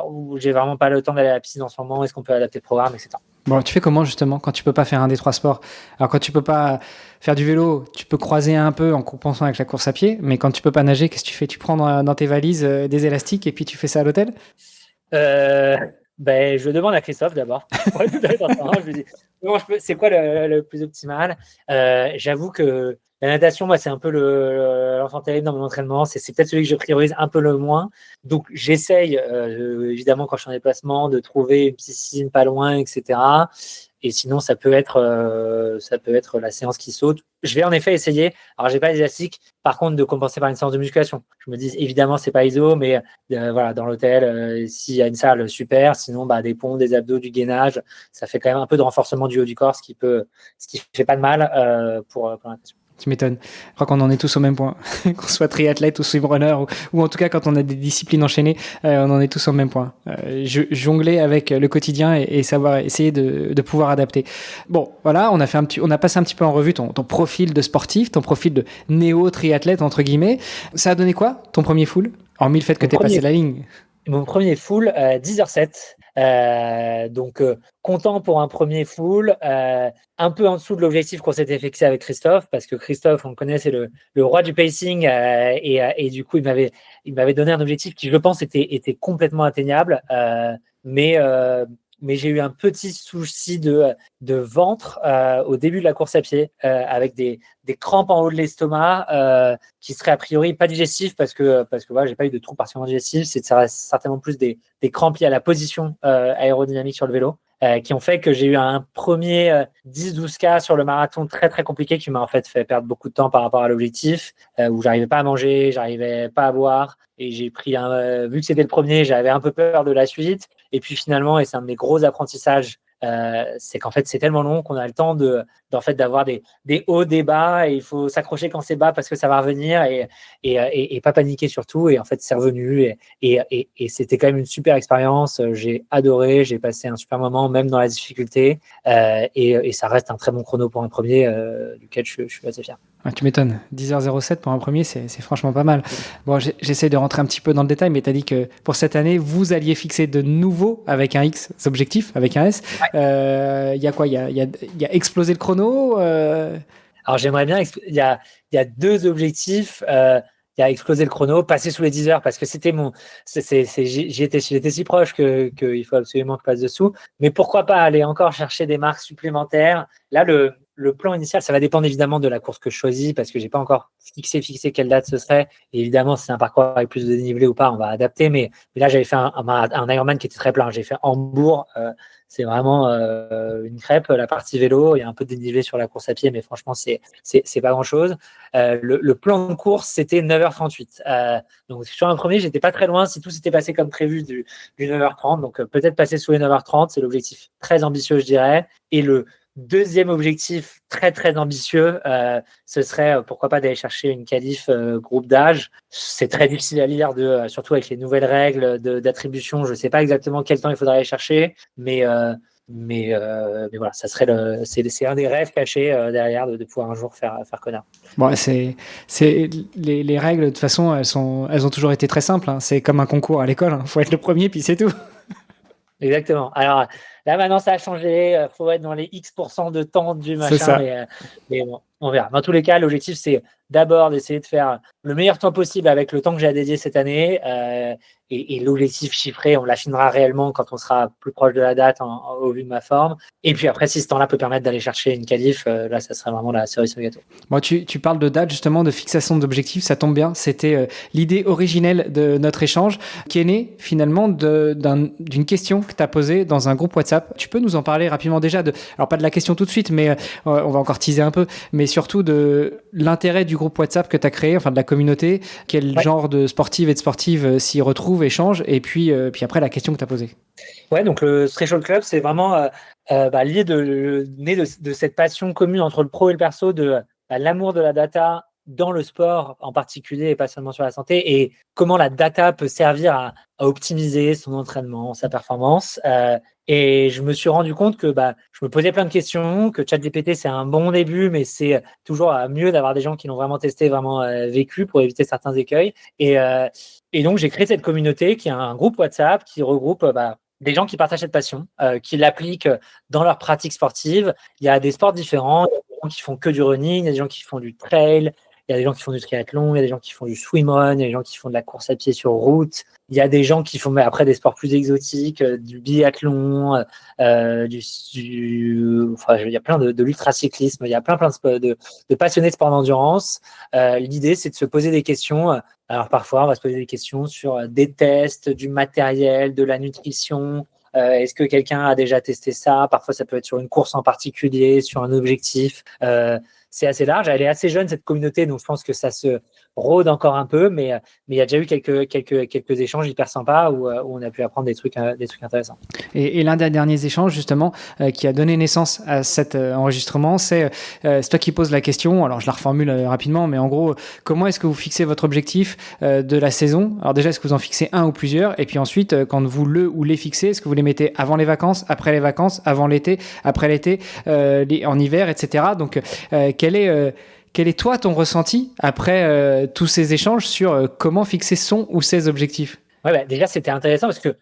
ou j'ai vraiment pas le temps d'aller à la piscine en ce moment, est-ce qu'on peut adapter le programme, etc. Bon, tu fais comment justement quand tu peux pas faire un des trois sports? Alors quand tu peux pas faire du vélo, tu peux croiser un peu en compensant avec la course à pied, mais quand tu peux pas nager, qu'est-ce que tu fais? Tu prends dans tes valises des élastiques et puis tu fais ça à l'hôtel? Je demande à Christophe d'abord. Je lui dis, c'est quoi le plus optimal? J'avoue que la natation, moi, c'est un peu l'enfant terrible dans mon entraînement. C'est peut-être celui que je priorise un peu le moins. Donc, j'essaye, évidemment, quand je suis en déplacement, de trouver une piscine pas loin, etc. Et sinon, ça peut être la séance qui saute. Je vais en effet essayer. Alors, j'ai pas d'élastique. Par contre, de compenser par une séance de musculation. Je me dis, évidemment, c'est pas ISO, mais dans l'hôtel, s'il y a une salle, super. Sinon, des pompes, des abdos, du gainage, ça fait quand même un peu de renforcement du haut du corps, ce qui fait pas de mal pour la natation. Tu m'étonnes. Je crois qu'on en est tous au même point. Qu'on soit triathlète ou swimrunner ou en tout cas quand on a des disciplines enchaînées, on en est tous au même point. Jongler avec le quotidien et savoir essayer de pouvoir adapter. Bon, voilà, on a passé un petit peu en revue ton profil de sportif, ton profil de néo-triathlète entre guillemets. Ça a donné quoi ton premier full? Hormis le fait que tu aies passé la ligne. Mon premier full, 10h07. Donc, content pour un premier full. Un peu en dessous de l'objectif qu'on s'était fixé avec Christophe, parce que Christophe, on le connaît, c'est le roi du pacing. Et du coup, il m'avait donné un objectif qui, je pense, était complètement atteignable. Mais j'ai eu un petit souci de ventre au début de la course à pied, avec des crampes en haut de l'estomac, qui seraient a priori pas digestifs parce que voilà, j'ai pas eu de trouble particulièrement digestif. Ça reste certainement plus des crampes liées à la position aérodynamique sur le vélo, qui ont fait que j'ai eu un premier 10-12K sur le marathon très très compliqué, qui m'a en fait perdre beaucoup de temps par rapport à l'objectif, où j'arrivais pas à manger, j'arrivais pas à boire. Et j'ai pris vu que c'était le premier, j'avais un peu peur de la suite. Et puis finalement, et c'est un de mes gros apprentissages, c'est qu'en fait c'est tellement long qu'on a le temps d'en fait d'avoir des hauts, des bas, et il faut s'accrocher quand c'est bas parce que ça va revenir, et pas paniquer surtout. Et en fait c'est revenu, et c'était quand même une super expérience. J'ai adoré, j'ai passé un super moment même dans la difficulté, et ça reste un très bon chrono pour un premier, duquel je suis assez fier. Ouais, tu m'étonnes. 10h07 pour un premier, c'est franchement pas mal. Bon, j'essaie de rentrer un petit peu dans le détail, mais tu as dit que pour cette année, vous alliez fixer de nouveau avec un X objectif, avec un S. Il y a quoi? Il y a exploser le chrono. Alors j'aimerais bien, il y a deux objectifs. Il y a exploser le chrono, passer sous les 10 heures, parce que c'était j'étais si proche qu'il faut absolument que je passe dessous. Mais pourquoi pas aller encore chercher des marques supplémentaires? Là, le plan initial, ça va dépendre évidemment de la course que je choisis, parce que j'ai pas encore fixé quelle date ce serait. Et évidemment, si c'est un parcours avec plus de dénivelé ou pas, on va adapter. Mais là, j'avais fait un Ironman qui était très plein. J'ai fait Hambourg. C'est vraiment une crêpe. La partie vélo, il y a un peu de dénivelé sur la course à pied, mais franchement, c'est pas grand-chose. Le plan de course, c'était 9h38. Donc sur un premier, j'étais pas très loin si tout s'était passé comme prévu du 9h30. Donc peut-être passer sous les 9h30, c'est l'objectif très ambitieux, je dirais. Et le deuxième objectif très très ambitieux, ce serait pourquoi pas d'aller chercher une qualif groupe d'âge. C'est très difficile à lire, surtout avec les nouvelles règles d'attribution. Je sais pas exactement quel temps il faudrait aller chercher, mais voilà, ça serait c'est un des rêves cachés derrière, de pouvoir un jour faire connard. Bon, les règles de toute façon, elles ont toujours été très simples. Hein. C'est comme un concours à l'école. Hein. Faut être le premier, puis c'est tout. Exactement. Alors là, maintenant, ça a changé. Il faut être dans les X% de temps du machin. C'est ça. Mais bon, on verra. Dans tous les cas, l'objectif, c'est d'abord d'essayer de faire le meilleur temps possible avec le temps que j'ai à dédier cette année. Et l'objectif chiffré, on l'affinera réellement quand on sera plus proche de la date au vu de ma forme. Et puis après, si ce temps-là peut permettre d'aller chercher une qualif, là, ça serait vraiment la cerise sur le gâteau. Bon, tu parles de date, justement, de fixation d'objectifs. Ça tombe bien. C'était l'idée originelle de notre échange, qui est née finalement d'une question que tu as posée dans un groupe WhatsApp. Tu peux nous en parler rapidement déjà alors pas de la question tout de suite, mais on va encore teaser un peu, mais surtout de l'intérêt du groupe WhatsApp que tu as créé, enfin de la communauté, quel genre de sportives et de sportives s'y retrouvent, échangent, et puis après la question que tu as posée. Ouais, donc le Threshold Club, c'est vraiment né de cette passion commune entre le pro et le perso, de l'amour de la data dans le sport en particulier, et pas seulement sur la santé, et comment la data peut servir à optimiser son entraînement, sa performance. Et je me suis rendu compte que je me posais plein de questions, que ChatGPT, c'est un bon début, mais c'est toujours mieux d'avoir des gens qui l'ont vraiment testé, vraiment vécu, pour éviter certains écueils. Et donc, j'ai créé cette communauté qui est un groupe WhatsApp qui regroupe des gens qui partagent cette passion, qui l'appliquent dans leur pratique sportive. Il y a des sports différents. Il y a des gens qui font que du running, il y a des gens qui font du trail, il y a des gens qui font du triathlon, il y a des gens qui font du swimrun, il y a des gens qui font de la course à pied sur route. Il y a des gens qui font après des sports plus exotiques, du biathlon, enfin, il y a plein de l'ultracyclisme, il y a plein de passionnés de sport d'endurance. L'idée, c'est de se poser des questions. Alors parfois, on va se poser des questions sur des tests, du matériel, de la nutrition. Est-ce que quelqu'un a déjà testé ça? Parfois, ça peut être sur une course en particulier, sur un objectif. C'est assez large. Elle est assez jeune, cette communauté, donc je pense que ça se rôde encore un peu, mais il y a déjà eu quelques échanges hyper sympas où on a pu apprendre des trucs intéressants. Et l'un des derniers échanges, justement, qui a donné naissance à cet enregistrement, c'est toi qui poses la question. Alors, je la reformule rapidement, mais en gros, comment est-ce que vous fixez votre objectif de la saison? Alors déjà, est-ce que vous en fixez un ou plusieurs? Et puis ensuite, quand vous le ou les fixez, est-ce que vous les mettez avant les vacances, après les vacances, avant l'été, après l'été, en hiver, etc. Donc, quel est toi ton ressenti après tous ces échanges sur comment fixer son ou ses objectifs? Ouais, bah, déjà, c'était intéressant parce que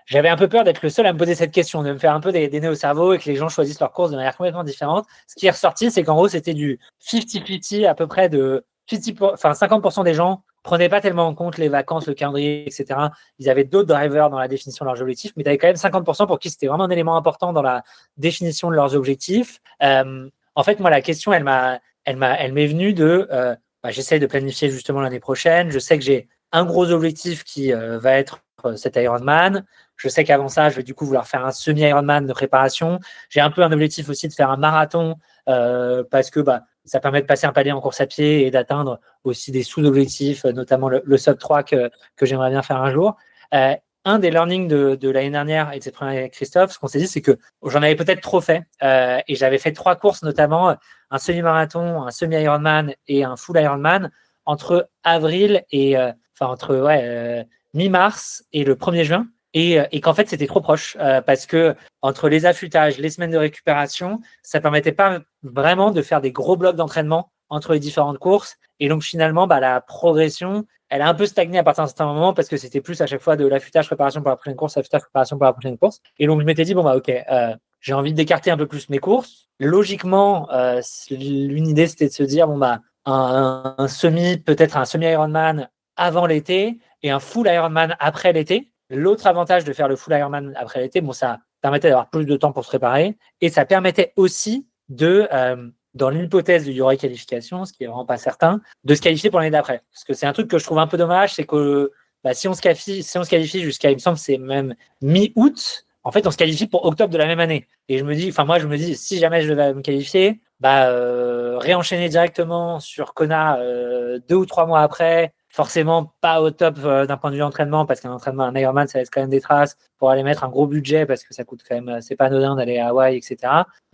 j'avais un peu peur d'être le seul à me poser cette question, de me faire un peu des nœuds au cerveau et que les gens choisissent leur course de manière complètement différente. Ce qui est ressorti, c'est qu'en gros, c'était du 50-50 à peu près de 50% des gens prenaient pas tellement en compte les vacances, le calendrier, etc. Ils avaient d'autres drivers dans la définition de leurs objectifs, mais tu avais quand même 50% pour qui c'était vraiment un élément important dans la définition de leurs objectifs. En fait, moi, la question, elle m'est venue de, j'essaie de planifier justement l'année prochaine. Je sais que j'ai un gros objectif qui va être cet Ironman. Je sais qu'avant ça, je vais du coup vouloir faire un semi-Ironman de préparation. J'ai un peu un objectif aussi de faire un marathon parce que ça permet de passer un palier en course à pied et d'atteindre aussi des sous-objectifs, notamment le sub 3 que j'aimerais bien faire un jour. Un des learnings de l'année dernière et de cette première année avec Christophe, ce qu'on s'est dit, c'est que j'en avais peut-être trop fait et j'avais fait 3 courses, notamment un semi-marathon, un semi-Ironman et un full Ironman entre avril et entre mi-mars et le 1er juin. Et qu'en fait, c'était trop proche parce que entre les affûtages, les semaines de récupération, ça permettait pas vraiment de faire des gros blocs d'entraînement entre les différentes courses. Et donc, finalement, la progression, elle a un peu stagné à partir d'un certain moment parce que c'était plus à chaque fois de l'affûtage, préparation pour la prochaine course, affûtage, préparation pour la prochaine course. Et donc, je m'étais dit, ok, j'ai envie d'écarter un peu plus mes courses. Logiquement, l'une idée, c'était de se dire, un semi, peut-être un semi-Ironman avant l'été et un full Ironman après l'été. L'autre avantage de faire le full Ironman après l'été, ça permettait d'avoir plus de temps pour se préparer et ça permettait aussi dans l'hypothèse où il y aurait qualification, ce qui est vraiment pas certain, de se qualifier pour l'année d'après. Parce que c'est un truc que je trouve un peu dommage, c'est que si on se qualifie jusqu'à, il me semble, c'est même mi-août, en fait, on se qualifie pour octobre de la même année. Et je me dis, si jamais je devais me qualifier, réenchaîner directement sur Kona 2 ou 3 mois après, forcément pas au top d'un point de vue entraînement, parce qu'un entraînement, un Ironman, ça laisse quand même des traces pour aller mettre un gros budget, parce que ça coûte quand même, c'est pas anodin d'aller à Hawaï, etc.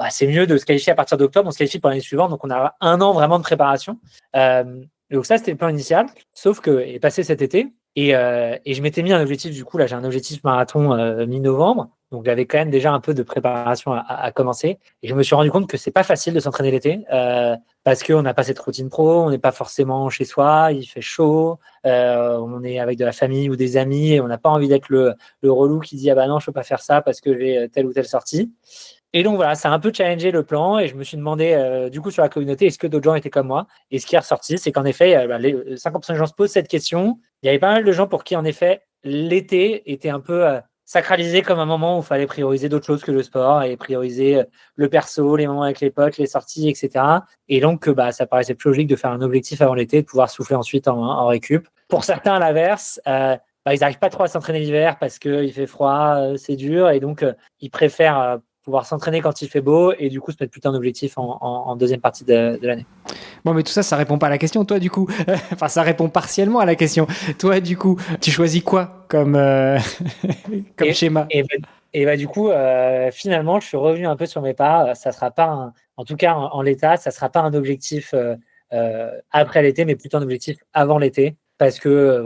C'est mieux de se qualifier à partir d'octobre, on se qualifie pour l'année suivante, donc on a un an vraiment de préparation. Donc ça, c'était le plan initial, sauf que est passé cet été, et je m'étais mis un objectif, du coup, là, j'ai un objectif marathon mi-novembre, donc j'avais quand même déjà un peu de préparation à commencer, et je me suis rendu compte que c'est pas facile de s'entraîner l'été, parce qu'on n'a pas cette routine pro, on n'est pas forcément chez soi, il fait chaud, on est avec de la famille ou des amis, et on n'a pas envie d'être le relou qui dit « Ah bah non, je peux pas faire ça parce que j'ai telle ou telle sortie ». Et donc voilà, ça a un peu challengé le plan et je me suis demandé du coup sur la communauté, est-ce que d'autres gens étaient comme moi? Et ce qui est ressorti, c'est qu'en effet, les 50% des gens se posent cette question. Il y avait pas mal de gens pour qui en effet l'été était un peu sacralisé comme un moment où il fallait prioriser d'autres choses que le sport et prioriser le perso, les moments avec les potes, les sorties, etc. Et donc ça paraissait plus logique de faire un objectif avant l'été, de pouvoir souffler ensuite en récup. Pour certains, à l'inverse, ils n'arrivent pas trop à s'entraîner l'hiver parce qu'il fait froid, c'est dur, et donc ils préfèrent pouvoir s'entraîner quand il fait beau et du coup se mettre plutôt un objectif en deuxième partie de l'année. Bon, mais tout ça, ça répond pas à la question, toi, du coup. Enfin, ça répond partiellement à la question. Toi, du coup, tu choisis quoi comme schéma? Et du coup, finalement, je suis revenu un peu sur mes pas. Ça sera pas, en tout cas en l'état, ça sera pas un objectif après l'été, mais plutôt un objectif avant l'été. Parce que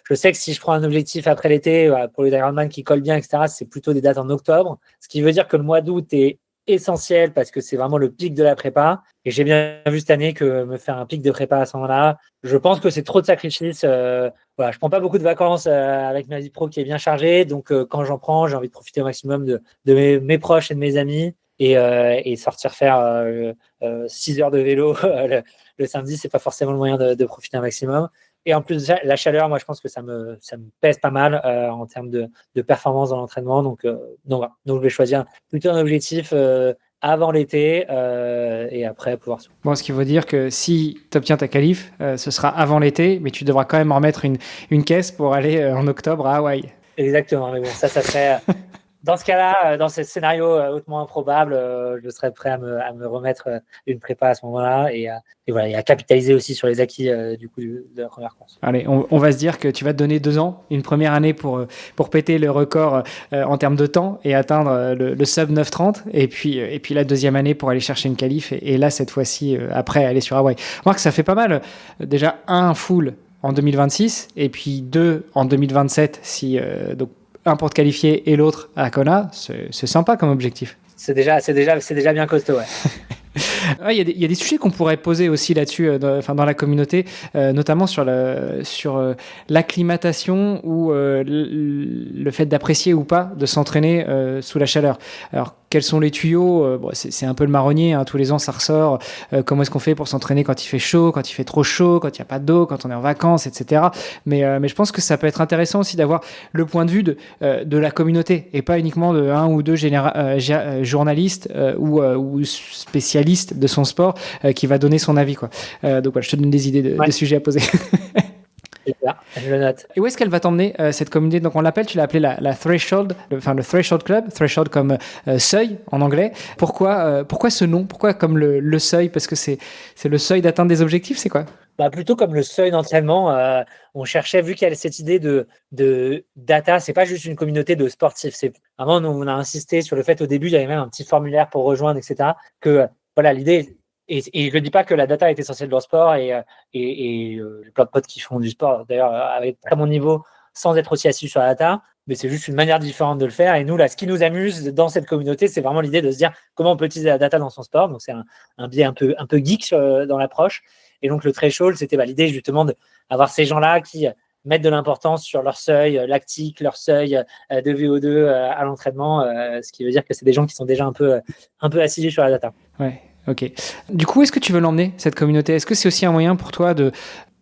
je sais que si je prends un objectif après l'été pour les Ironman qui colle bien, etc., c'est plutôt des dates en octobre. Ce qui veut dire que le mois d'août est essentiel parce que c'est vraiment le pic de la prépa. Et j'ai bien vu cette année que me faire un pic de prépa à ce moment-là, je pense que c'est trop de sacrifices. Je prends pas beaucoup de vacances avec ma vie pro qui est bien chargée. Donc, quand j'en prends, j'ai envie de profiter au maximum de mes proches et de mes amis et sortir faire 6 heures de vélo le samedi, c'est pas forcément le moyen de profiter un maximum. Et en plus de ça, la chaleur, moi, je pense que ça me pèse pas mal en termes de performance dans l'entraînement. Donc, voilà. Donc, je vais choisir plutôt un objectif avant l'été et après pouvoir. Bon, ce qui veut dire que si tu obtiens ta qualif, ce sera avant l'été, mais tu devras quand même en remettre une caisse pour aller en octobre à Hawaï. Exactement, mais bon, ça serait. Dans ce cas-là, dans ce scénario hautement improbable, je serais prêt à me remettre une prépa à ce moment-là et à capitaliser aussi sur les acquis du coup de la première course. Allez, on va se dire que tu vas te donner 2 ans, une première année pour péter le record en termes de temps et atteindre le sub 9:30, et puis la deuxième année pour aller chercher une qualif et là cette fois-ci après aller sur Hawaï. Remarque, ça fait pas mal. Déjà un full en 2026 et puis 2 en 2027 si donc un pour te qualifier et l'autre à Kona, c'est sympa comme objectif. C'est déjà bien costaud, ouais. Il y a des sujets qu'on pourrait poser aussi là-dessus, dans la communauté, notamment sur l'acclimatation ou le fait d'apprécier ou pas de s'entraîner sous la chaleur. Alors, quels sont les tuyaux? C'est un peu le marronnier, hein, tous les ans ça ressort. Comment est-ce qu'on fait pour s'entraîner quand il fait chaud, quand il fait trop chaud, quand il n'y a pas d'eau, quand on est en vacances, etc. Mais je pense que ça peut être intéressant aussi d'avoir le point de vue de la communauté et pas uniquement de un ou deux journalistes ou spécialistes de son sport qui va donner son avis, quoi. Donc voilà, je te donne des idées de sujets à poser. Super, je le note. Et où est-ce qu'elle va t'emmener, cette communauté? Donc on l'appelle, tu l'as appelé la Threshold, le Threshold Club, Threshold comme seuil en anglais. Pourquoi ce nom? Pourquoi comme le seuil? Parce que c'est le seuil d'atteinte des objectifs, c'est quoi? Plutôt comme le seuil d'entraînement, on cherchait, vu qu'il y a cette idée de data, c'est pas juste une communauté de sportifs. C'est vraiment, nous, on a insisté sur le fait, au début, il y avait même un petit formulaire pour rejoindre, etc. Que voilà, l'idée, et je ne dis pas que la data est essentielle dans le sport, et j'ai plein de potes qui font du sport, d'ailleurs, avec très bon niveau, sans être aussi assis sur la data, mais c'est juste une manière différente de le faire. Et nous, là, ce qui nous amuse dans cette communauté, c'est vraiment l'idée de se dire comment on peut utiliser la data dans son sport. Donc, c'est un biais un peu geek dans l'approche. Et donc, le threshold, c'était l'idée justement d'avoir ces gens-là qui mettent de l'importance sur leur seuil lactique, leur seuil de VO2 à l'entraînement, ce qui veut dire que c'est des gens qui sont déjà un peu assidus sur la data. Ouais, ok. Du coup, est-ce que tu veux l'emmener, cette communauté? Est-ce que c'est aussi un moyen pour toi de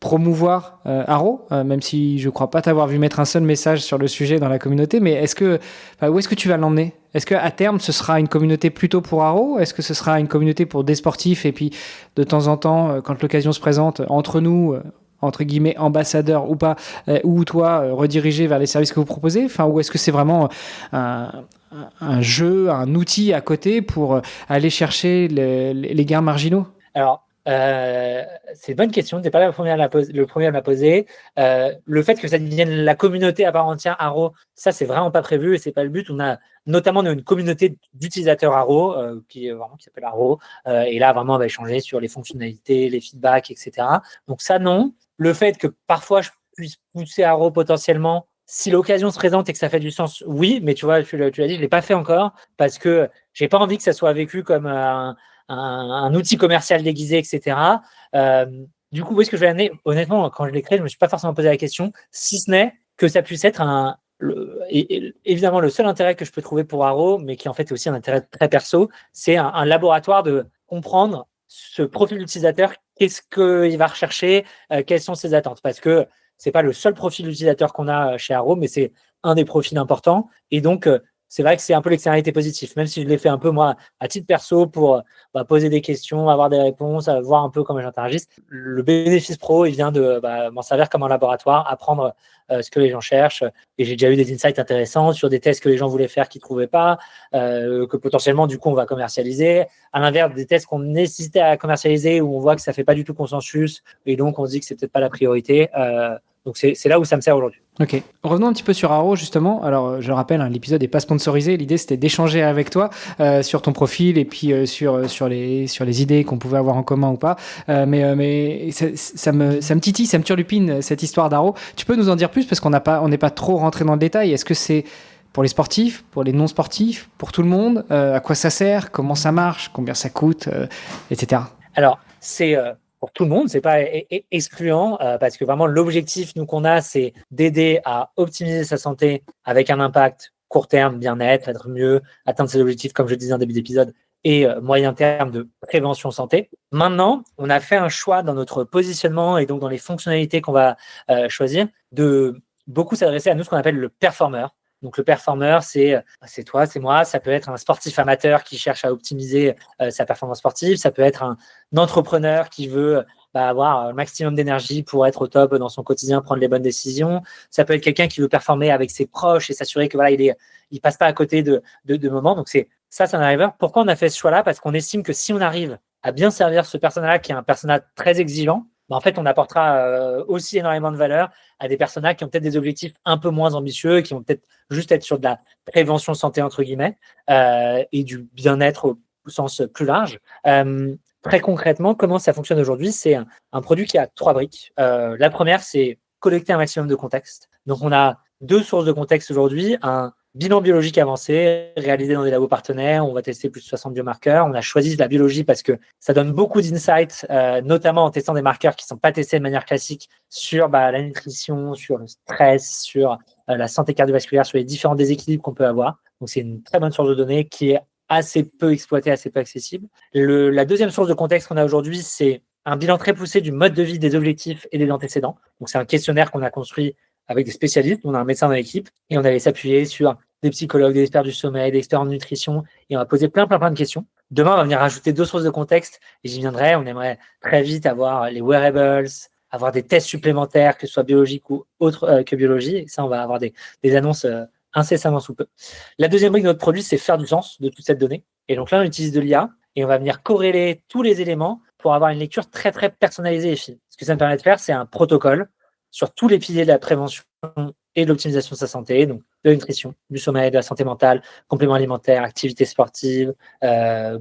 promouvoir Haro, même si je ne crois pas t'avoir vu mettre un seul message sur le sujet dans la communauté, mais où est-ce que tu vas l'emmener? Est-ce qu'à terme, ce sera une communauté plutôt pour Haro? Est-ce que ce sera une communauté pour des sportifs et puis de temps en temps, quand l'occasion se présente, entre nous, entre guillemets, ambassadeurs ou pas, ou toi, rediriger vers les services que vous proposez? Ou est-ce que c'est vraiment un jeu, un outil à côté pour aller chercher les gains marginaux? Alors, c'est une bonne question. Tu n'es pas le premier à la poser. Le fait que ça devienne la communauté à part entière Haro, ça, c'est vraiment pas prévu et c'est pas le but. On a notamment une communauté d'utilisateurs Haro qui s'appelle Haro. Et là, vraiment, on va échanger sur les fonctionnalités, les feedbacks, etc. Donc ça, non. Le fait que parfois, je puisse pousser Haro potentiellement, si l'occasion se présente et que ça fait du sens, oui. Mais tu vois, tu l'as dit, je ne l'ai pas fait encore parce que j'ai pas envie que ça soit vécu comme un outil commercial déguisé, etc. Du coup, où est-ce que je vais l'amener? Honnêtement, quand je l'ai créé, je ne me suis pas forcément posé la question, si ce n'est que ça puisse être évidemment le seul intérêt que je peux trouver pour Haro, mais qui en fait est aussi un intérêt très perso, c'est un laboratoire de comprendre ce profil d'utilisateur, qu'est-ce qu'il va rechercher, quelles sont ses attentes. Parce que ce n'est pas le seul profil d'utilisateur qu'on a chez Haro, mais c'est un des profils importants. Et donc, c'est vrai que c'est un peu l'externalité positive, même si je l'ai fait un peu moi à titre perso pour poser des questions, avoir des réponses, voir un peu comment j'interagisse. Le bénéfice pro, il vient de m'en servir comme un laboratoire, apprendre ce que les gens cherchent. Et j'ai déjà eu des insights intéressants sur des tests que les gens voulaient faire qu'ils ne trouvaient pas, que potentiellement, du coup, on va commercialiser. À l'inverse, des tests qu'on nécessitait à commercialiser où on voit que ça ne fait pas du tout consensus et donc on se dit que ce n'est peut-être pas la priorité. Donc, c'est là où ça me sert aujourd'hui. Ok. Revenons un petit peu sur Haro, justement. Alors, je rappelle, l'épisode n'est pas sponsorisé. L'idée, c'était d'échanger avec toi sur ton profil et puis sur les idées qu'on pouvait avoir en commun ou pas. Mais ça me titille, ça me turlupine, cette histoire d'Haro. Tu peux nous en dire plus parce qu'on n'est pas trop rentré dans le détail. Est-ce que c'est pour les sportifs, pour les non-sportifs, pour tout le monde? À quoi ça sert? Comment ça marche? Combien ça coûte? Etc. Alors, c'est pour tout le monde, c'est pas excluant parce que vraiment l'objectif nous qu'on a, c'est d'aider à optimiser sa santé avec un impact court terme, bien-être, être mieux, atteindre ses objectifs, comme je disais en début d'épisode, et moyen terme de prévention santé. Maintenant, on a fait un choix dans notre positionnement et donc dans les fonctionnalités qu'on va choisir de beaucoup s'adresser à nous, ce qu'on appelle le performeur. Donc, le performeur, c'est toi, c'est moi. Ça peut être un sportif amateur qui cherche à optimiser sa performance sportive. Ça peut être un entrepreneur qui veut avoir un maximum d'énergie pour être au top dans son quotidien, prendre les bonnes décisions. Ça peut être quelqu'un qui veut performer avec ses proches et s'assurer que il passe pas à côté de moments. Donc, c'est un driver. Pourquoi on a fait ce choix-là? Parce qu'on estime que si on arrive à bien servir ce personnage qui est un personnage très exigeant, en fait, on apportera aussi énormément de valeur à des personnes qui ont peut-être des objectifs un peu moins ambitieux, qui vont peut-être juste être sur de la prévention santé, entre guillemets, et du bien-être au sens plus large. Très concrètement, comment ça fonctionne aujourd'hui? C'est un produit qui a 3 briques. La première, c'est collecter un maximum de contexte. Donc, on a 2 sources de contexte aujourd'hui, un bilan biologique avancé, réalisé dans des labos partenaires. On va tester plus de 60 biomarqueurs. On a choisi la biologie parce que ça donne beaucoup d'insights, notamment en testant des marqueurs qui ne sont pas testés de manière classique sur la nutrition, sur le stress, sur la santé cardiovasculaire, sur les différents déséquilibres qu'on peut avoir. Donc, c'est une très bonne source de données qui est assez peu exploitée, assez peu accessible. La deuxième source de contexte qu'on a aujourd'hui, c'est un bilan très poussé du mode de vie, des objectifs et des antécédents. Donc, c'est un questionnaire qu'on a construit avec des spécialistes. On a un médecin dans l'équipe et on allait s'appuyer sur des psychologues, des experts du sommeil, des experts en nutrition et on va poser plein de questions. Demain, on va venir rajouter 2 sources de contexte et j'y viendrai. On aimerait très vite avoir les wearables, avoir des tests supplémentaires, que ce soit biologique ou autre que biologie. Et ça, on va avoir des annonces incessamment sous peu. La deuxième brique de notre produit, c'est faire du sens de toute cette donnée. Et donc là, on utilise de l'IA et on va venir corréler tous les éléments pour avoir une lecture très personnalisée et fine. Ce que ça me permet de faire, c'est un protocole sur tous les piliers de la prévention et de l'optimisation de sa santé, donc de la nutrition, du sommeil, de la santé mentale, compléments alimentaires, activités sportives,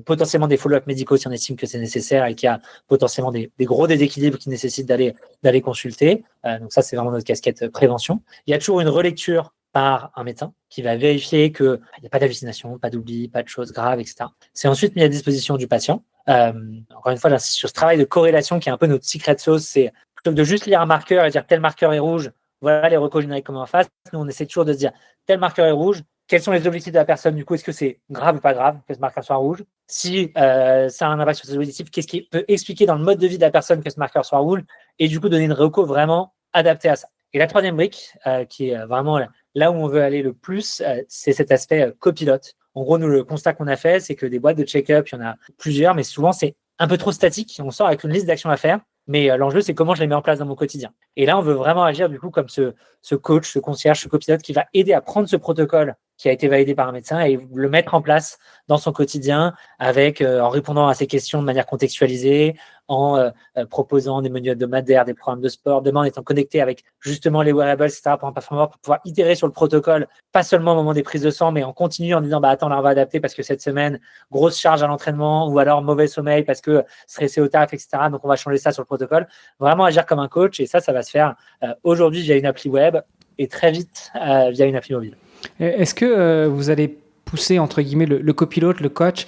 potentiellement des follow-up médicaux si on estime que c'est nécessaire et qu'il y a potentiellement des gros déséquilibres qui nécessitent d'aller consulter. Donc ça, c'est vraiment notre casquette prévention. Il y a toujours une relecture par un médecin qui va vérifier qu'il n'y a pas d'hallucination, pas d'oubli, pas de choses graves, etc. C'est ensuite mis à disposition du patient. Encore une fois, j'insiste sur ce travail de corrélation qui est un peu notre secret sauce, c'est plutôt que de juste lire un marqueur et dire tel marqueur est rouge, voilà les recos génériques comment en face. Nous, on essaie toujours de se dire tel marqueur est rouge, quels sont les objectifs de la personne, du coup, est-ce que c'est grave ou pas grave que ce marqueur soit rouge? Si ça a un impact sur ses objectifs, qu'est-ce qui peut expliquer dans le mode de vie de la personne que ce marqueur soit rouge? Et du coup, donner une reco vraiment adaptée à ça. Et la troisième brique, qui est vraiment là où on veut aller le plus, c'est cet aspect copilote. En gros, nous, le constat qu'on a fait, c'est que des boîtes de check-up, il y en a plusieurs, mais souvent, c'est un peu trop statique. On sort avec une liste d'actions à faire, mais l'enjeu, c'est comment je les mets en place dans mon quotidien. Et là, on veut vraiment agir du coup comme ce coach, ce concierge, ce copilote qui va aider à prendre ce protocole qui a été validé par un médecin et le mettre en place dans son quotidien avec en répondant à ces questions de manière contextualisée, en proposant des menus hebdomadaires, des programmes de sport, demain en étant connecté avec justement les wearables, etc. pour un performeur, pour pouvoir itérer sur le protocole, pas seulement au moment des prises de sang, mais en continu en disant attends, là on va adapter parce que cette semaine, grosse charge à l'entraînement ou alors mauvais sommeil parce que stressé au taf, etc. Donc on va changer ça sur le protocole. Vraiment agir comme un coach et ça va se faire aujourd'hui via une appli web et très vite via une appli mobile. Est-ce que vous allez pousser entre guillemets le copilote, le coach,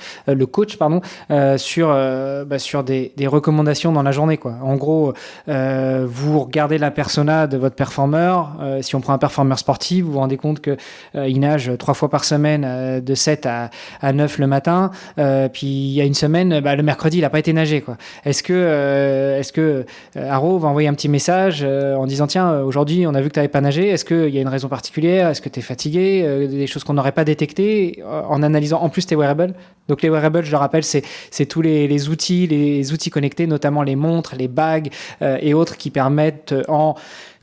sur des recommandations dans la journée, quoi. En gros, vous regardez la persona de votre performeur. Si on prend un performeur sportif, vous vous rendez compte que il nage 3 fois par semaine de 7 à 9 le matin. Puis il y a une semaine, le mercredi, il n'a pas été nager, quoi. Est-ce que Haro va envoyer un petit message en disant tiens, aujourd'hui on a vu que tu n'avais pas nagé. Est-ce qu'il y a une raison particulière? Est-ce que tu es fatigué? Des choses qu'on n'aurait pas détectées en analysant en plus tes wearables. Donc les wearables, je le rappelle, c'est tous les outils connectés, notamment les montres, les bagues et autres qui permettent en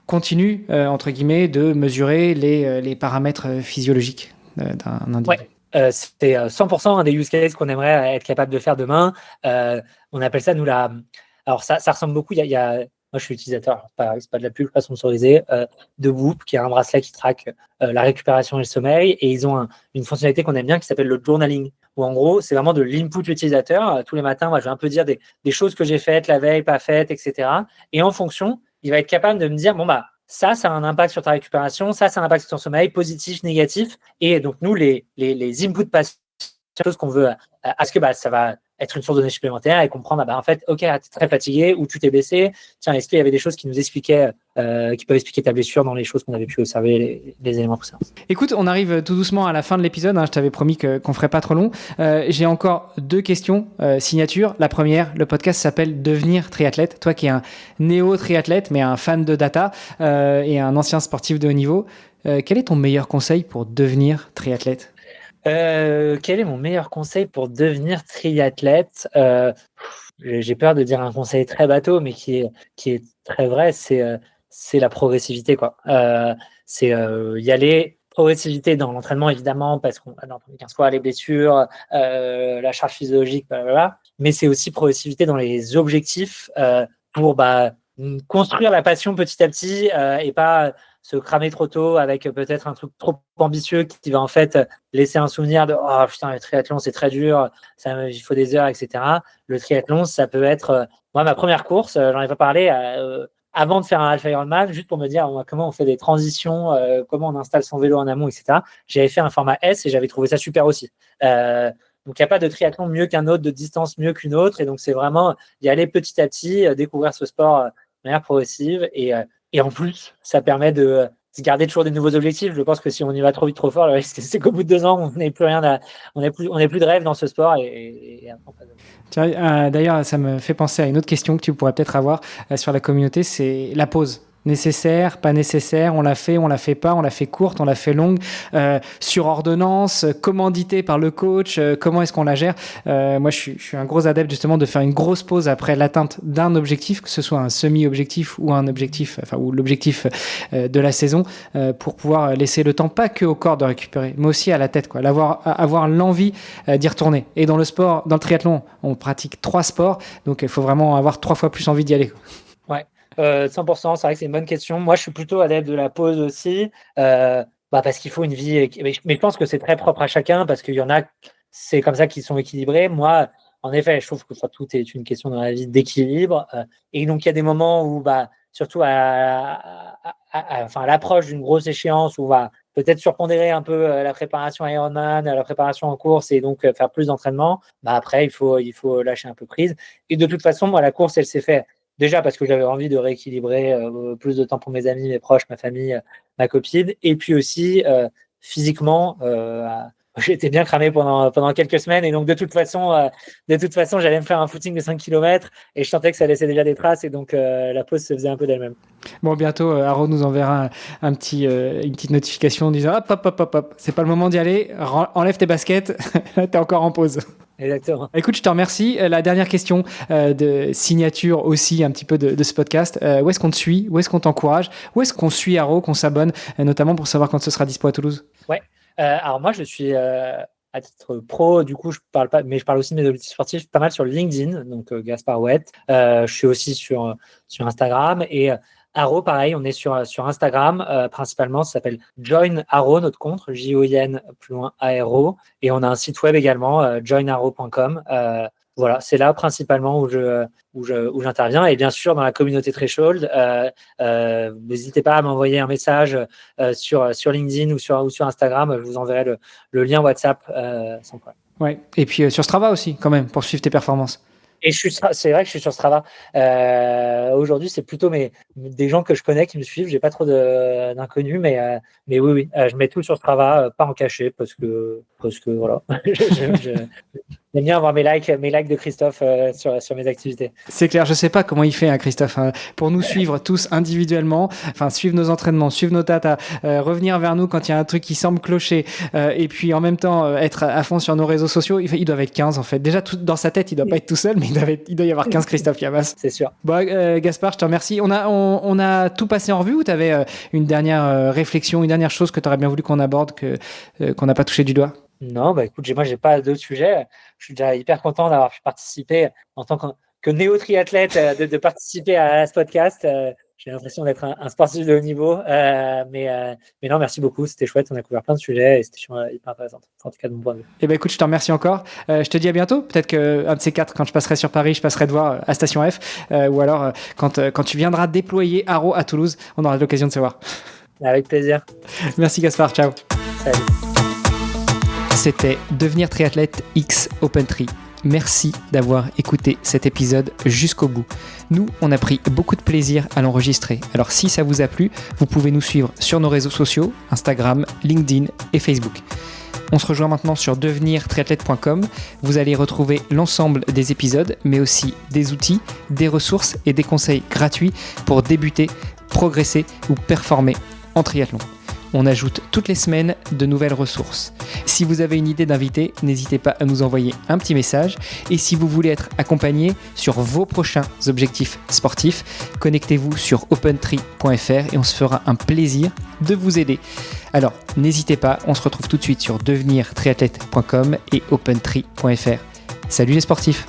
continu, entre guillemets, de mesurer les paramètres physiologiques d'un individu. Ouais. C'est 100% un des use cases qu'on aimerait être capable de faire demain. On appelle ça, nous, alors ça ressemble beaucoup, moi, je suis utilisateur, c'est pas de la pub, pas sponsorisé, de Whoop, qui est un bracelet qui traque la récupération et le sommeil. Et ils ont une fonctionnalité qu'on aime bien qui s'appelle le journaling, où en gros, c'est vraiment de l'input utilisateur. Tous les matins, moi, je vais un peu dire des choses que j'ai faites la veille, pas faites, etc. Et en fonction, il va être capable de me dire, ça a un impact sur ta récupération, ça a un impact sur ton sommeil, positif, négatif. Et donc, nous, les inputs passés, chose qu'on veut, à ce que ça va être une source de données supplémentaire et comprendre, en fait, ok, tu es très fatigué ou tu t'es blessé. Tiens, est-ce qu'il y avait des choses qui nous expliquaient, qui peuvent expliquer ta blessure dans les choses qu'on avait pu observer, les éléments précédents. Écoute, on arrive tout doucement à la fin de l'épisode. Je t'avais promis qu'on ferait pas trop long. J'ai encore 2 questions signature. La première, le podcast s'appelle Devenir triathlète. Toi qui es un néo-triathlète, mais un fan de data et un ancien sportif de haut niveau, quel est ton meilleur conseil pour devenir triathlète ? Quel est mon meilleur conseil pour devenir triathlète? J'ai peur de dire un conseil très bateau, mais qui est très vrai, c'est la progressivité, quoi. C'est y aller progressivité dans l'entraînement, évidemment, parce qu'on a entendu 15 fois les blessures, la charge physiologique, blablabla. Mais c'est aussi progressivité dans les objectifs pour construire la passion petit à petit et pas se cramer trop tôt avec peut-être un truc trop ambitieux qui va en fait laisser un souvenir de oh putain, le triathlon c'est très dur, il faut des heures, etc. Le triathlon, ça peut être moi ma première course, j'en ai pas parlé avant de faire un half Ironman, juste pour me dire comment on fait des transitions, comment on installe son vélo en amont, etc. J'avais fait un format S et j'avais trouvé ça super aussi. Donc, il n'y a pas de triathlon mieux qu'un autre, de distance mieux qu'une autre. Et donc, c'est vraiment y aller petit à petit, découvrir ce sport de manière progressive. Et en plus, ça permet de garder toujours des nouveaux objectifs. Je pense que si on y va trop vite, trop fort, le risque, c'est qu'au bout de 2 ans, on n'ait plus rien on n'ait plus de rêve dans ce sport. Tiens, d'ailleurs, ça me fait penser à une autre question que tu pourrais peut-être avoir sur la communauté, c'est la pause. Nécessaire, pas nécessaire, on l'a fait pas, on l'a fait courte, on l'a fait longue, sur ordonnance, commandité par le coach, comment est-ce qu'on la gère? Moi, je suis un gros adepte justement de faire une grosse pause après l'atteinte d'un objectif, que ce soit un semi-objectif ou un objectif, ou l'objectif de la saison, pour pouvoir laisser le temps, pas que au corps de récupérer, mais aussi à la tête, quoi, avoir l'envie d'y retourner. Et dans le sport, dans le triathlon, on pratique 3 sports, donc il faut vraiment avoir 3 fois plus envie d'y aller, quoi. Ouais. 100%, c'est vrai que c'est une bonne question. Moi, je suis plutôt adepte de la pause aussi, parce qu'il faut une vie. Mais je pense que c'est très propre à chacun parce qu'il y en a, c'est comme ça qu'ils sont équilibrés. Moi, en effet, je trouve que tout est une question dans la vie d'équilibre. Et donc, il y a des moments où, surtout à l'approche d'une grosse échéance, où on va peut-être surpondérer un peu la préparation Ironman, la préparation en course et donc faire plus d'entraînement. Après, il faut lâcher un peu prise. Et de toute façon, moi, la course, elle s'est faite. Déjà parce que j'avais envie de rééquilibrer plus de temps pour mes amis, mes proches, ma famille, ma copine. Et puis aussi, physiquement, j'étais bien cramé pendant quelques semaines. Et donc, de toute façon, j'allais me faire un footing de 5 km et je sentais que ça laissait déjà des traces. Et donc, la pause se faisait un peu d'elle-même. Bon, bientôt, Haro nous enverra une petite notification en disant hop, c'est pas le moment d'y aller, enlève tes baskets, là, t'es encore en pause. Exactement. Écoute, je te remercie. La dernière question de signature aussi un petit peu de ce podcast. Où est-ce qu'on te suit? Où est-ce qu'on t'encourage? Où est-ce qu'on suit Haro, qu'on s'abonne, notamment pour savoir quand ce sera dispo à Toulouse? Ouais. Alors moi, je suis à titre pro, du coup, je parle pas, mais je parle aussi de mes objectifs sportifs pas mal sur LinkedIn, donc Gaspard Ouette. Je suis aussi sur Instagram et Haro, pareil, on est sur Instagram principalement, ça s'appelle Join Haro, notre compte, JOIN plus loin ARO, et on a un site web également, joinharo.com. Voilà, c'est là principalement où j'interviens. Et bien sûr, dans la communauté Threshold, n'hésitez pas à m'envoyer un message sur LinkedIn ou sur Instagram. Je vous enverrai le lien WhatsApp sans problème. Ouais. Et puis sur Strava aussi, quand même, pour suivre tes performances. Et c'est vrai que je suis sur Strava. Aujourd'hui, c'est plutôt des gens que je connais qui me suivent. J'ai pas trop d'inconnus, mais oui, je mets tout sur Strava, pas en cachet, parce que voilà. J'aime bien avoir mes likes de Christophe sur mes activités. C'est clair, je sais pas comment il fait, hein, Christophe, pour nous suivre tous individuellement, suivre nos entraînements, suivre nos datas, revenir vers nous quand il y a un truc qui semble clocher, et puis en même temps être à fond sur nos réseaux sociaux. Ils doivent être 15 en fait. Déjà, dans sa tête, il doit pas être tout seul, mais il doit y avoir 15 Christophe Yamas. C'est sûr. Gaspard, je te remercie. On a tout passé en revue, ou tu avais une dernière réflexion, une dernière chose que tu aurais bien voulu qu'on aborde, qu'on n'a pas touché du doigt? Non, écoute, moi, j'ai pas d'autres sujets. Je suis déjà hyper content d'avoir pu participer en tant que néo-triathlète, de participer à ce podcast. J'ai l'impression d'être un sportif de haut niveau. Mais non, merci beaucoup. C'était chouette. On a couvert plein de sujets et c'était hyper intéressant. En tout cas, de mon point de vue. Écoute, je te remercie encore. Je te dis à bientôt. Peut-être qu'un de ces 4, quand je passerai sur Paris, je passerai te voir à Station F. Ou alors, quand tu viendras déployer Haro à Toulouse, on aura l'occasion de se voir. Avec plaisir. Merci Gaspard. Ciao. Salut. C'était Devenir triathlète X OpenTri. Merci d'avoir écouté cet épisode jusqu'au bout. Nous, on a pris beaucoup de plaisir à l'enregistrer. Alors si ça vous a plu, vous pouvez nous suivre sur nos réseaux sociaux, Instagram, LinkedIn et Facebook. On se rejoint maintenant sur devenirtriathlète.com. Vous allez retrouver l'ensemble des épisodes, mais aussi des outils, des ressources et des conseils gratuits pour débuter, progresser ou performer en triathlon. On ajoute toutes les semaines de nouvelles ressources. Si vous avez une idée d'invité, n'hésitez pas à nous envoyer un petit message. Et si vous voulez être accompagné sur vos prochains objectifs sportifs, connectez-vous sur opentri.fr et on se fera un plaisir de vous aider. Alors, n'hésitez pas, on se retrouve tout de suite sur devenirtriathlète.com et opentri.fr. Salut les sportifs!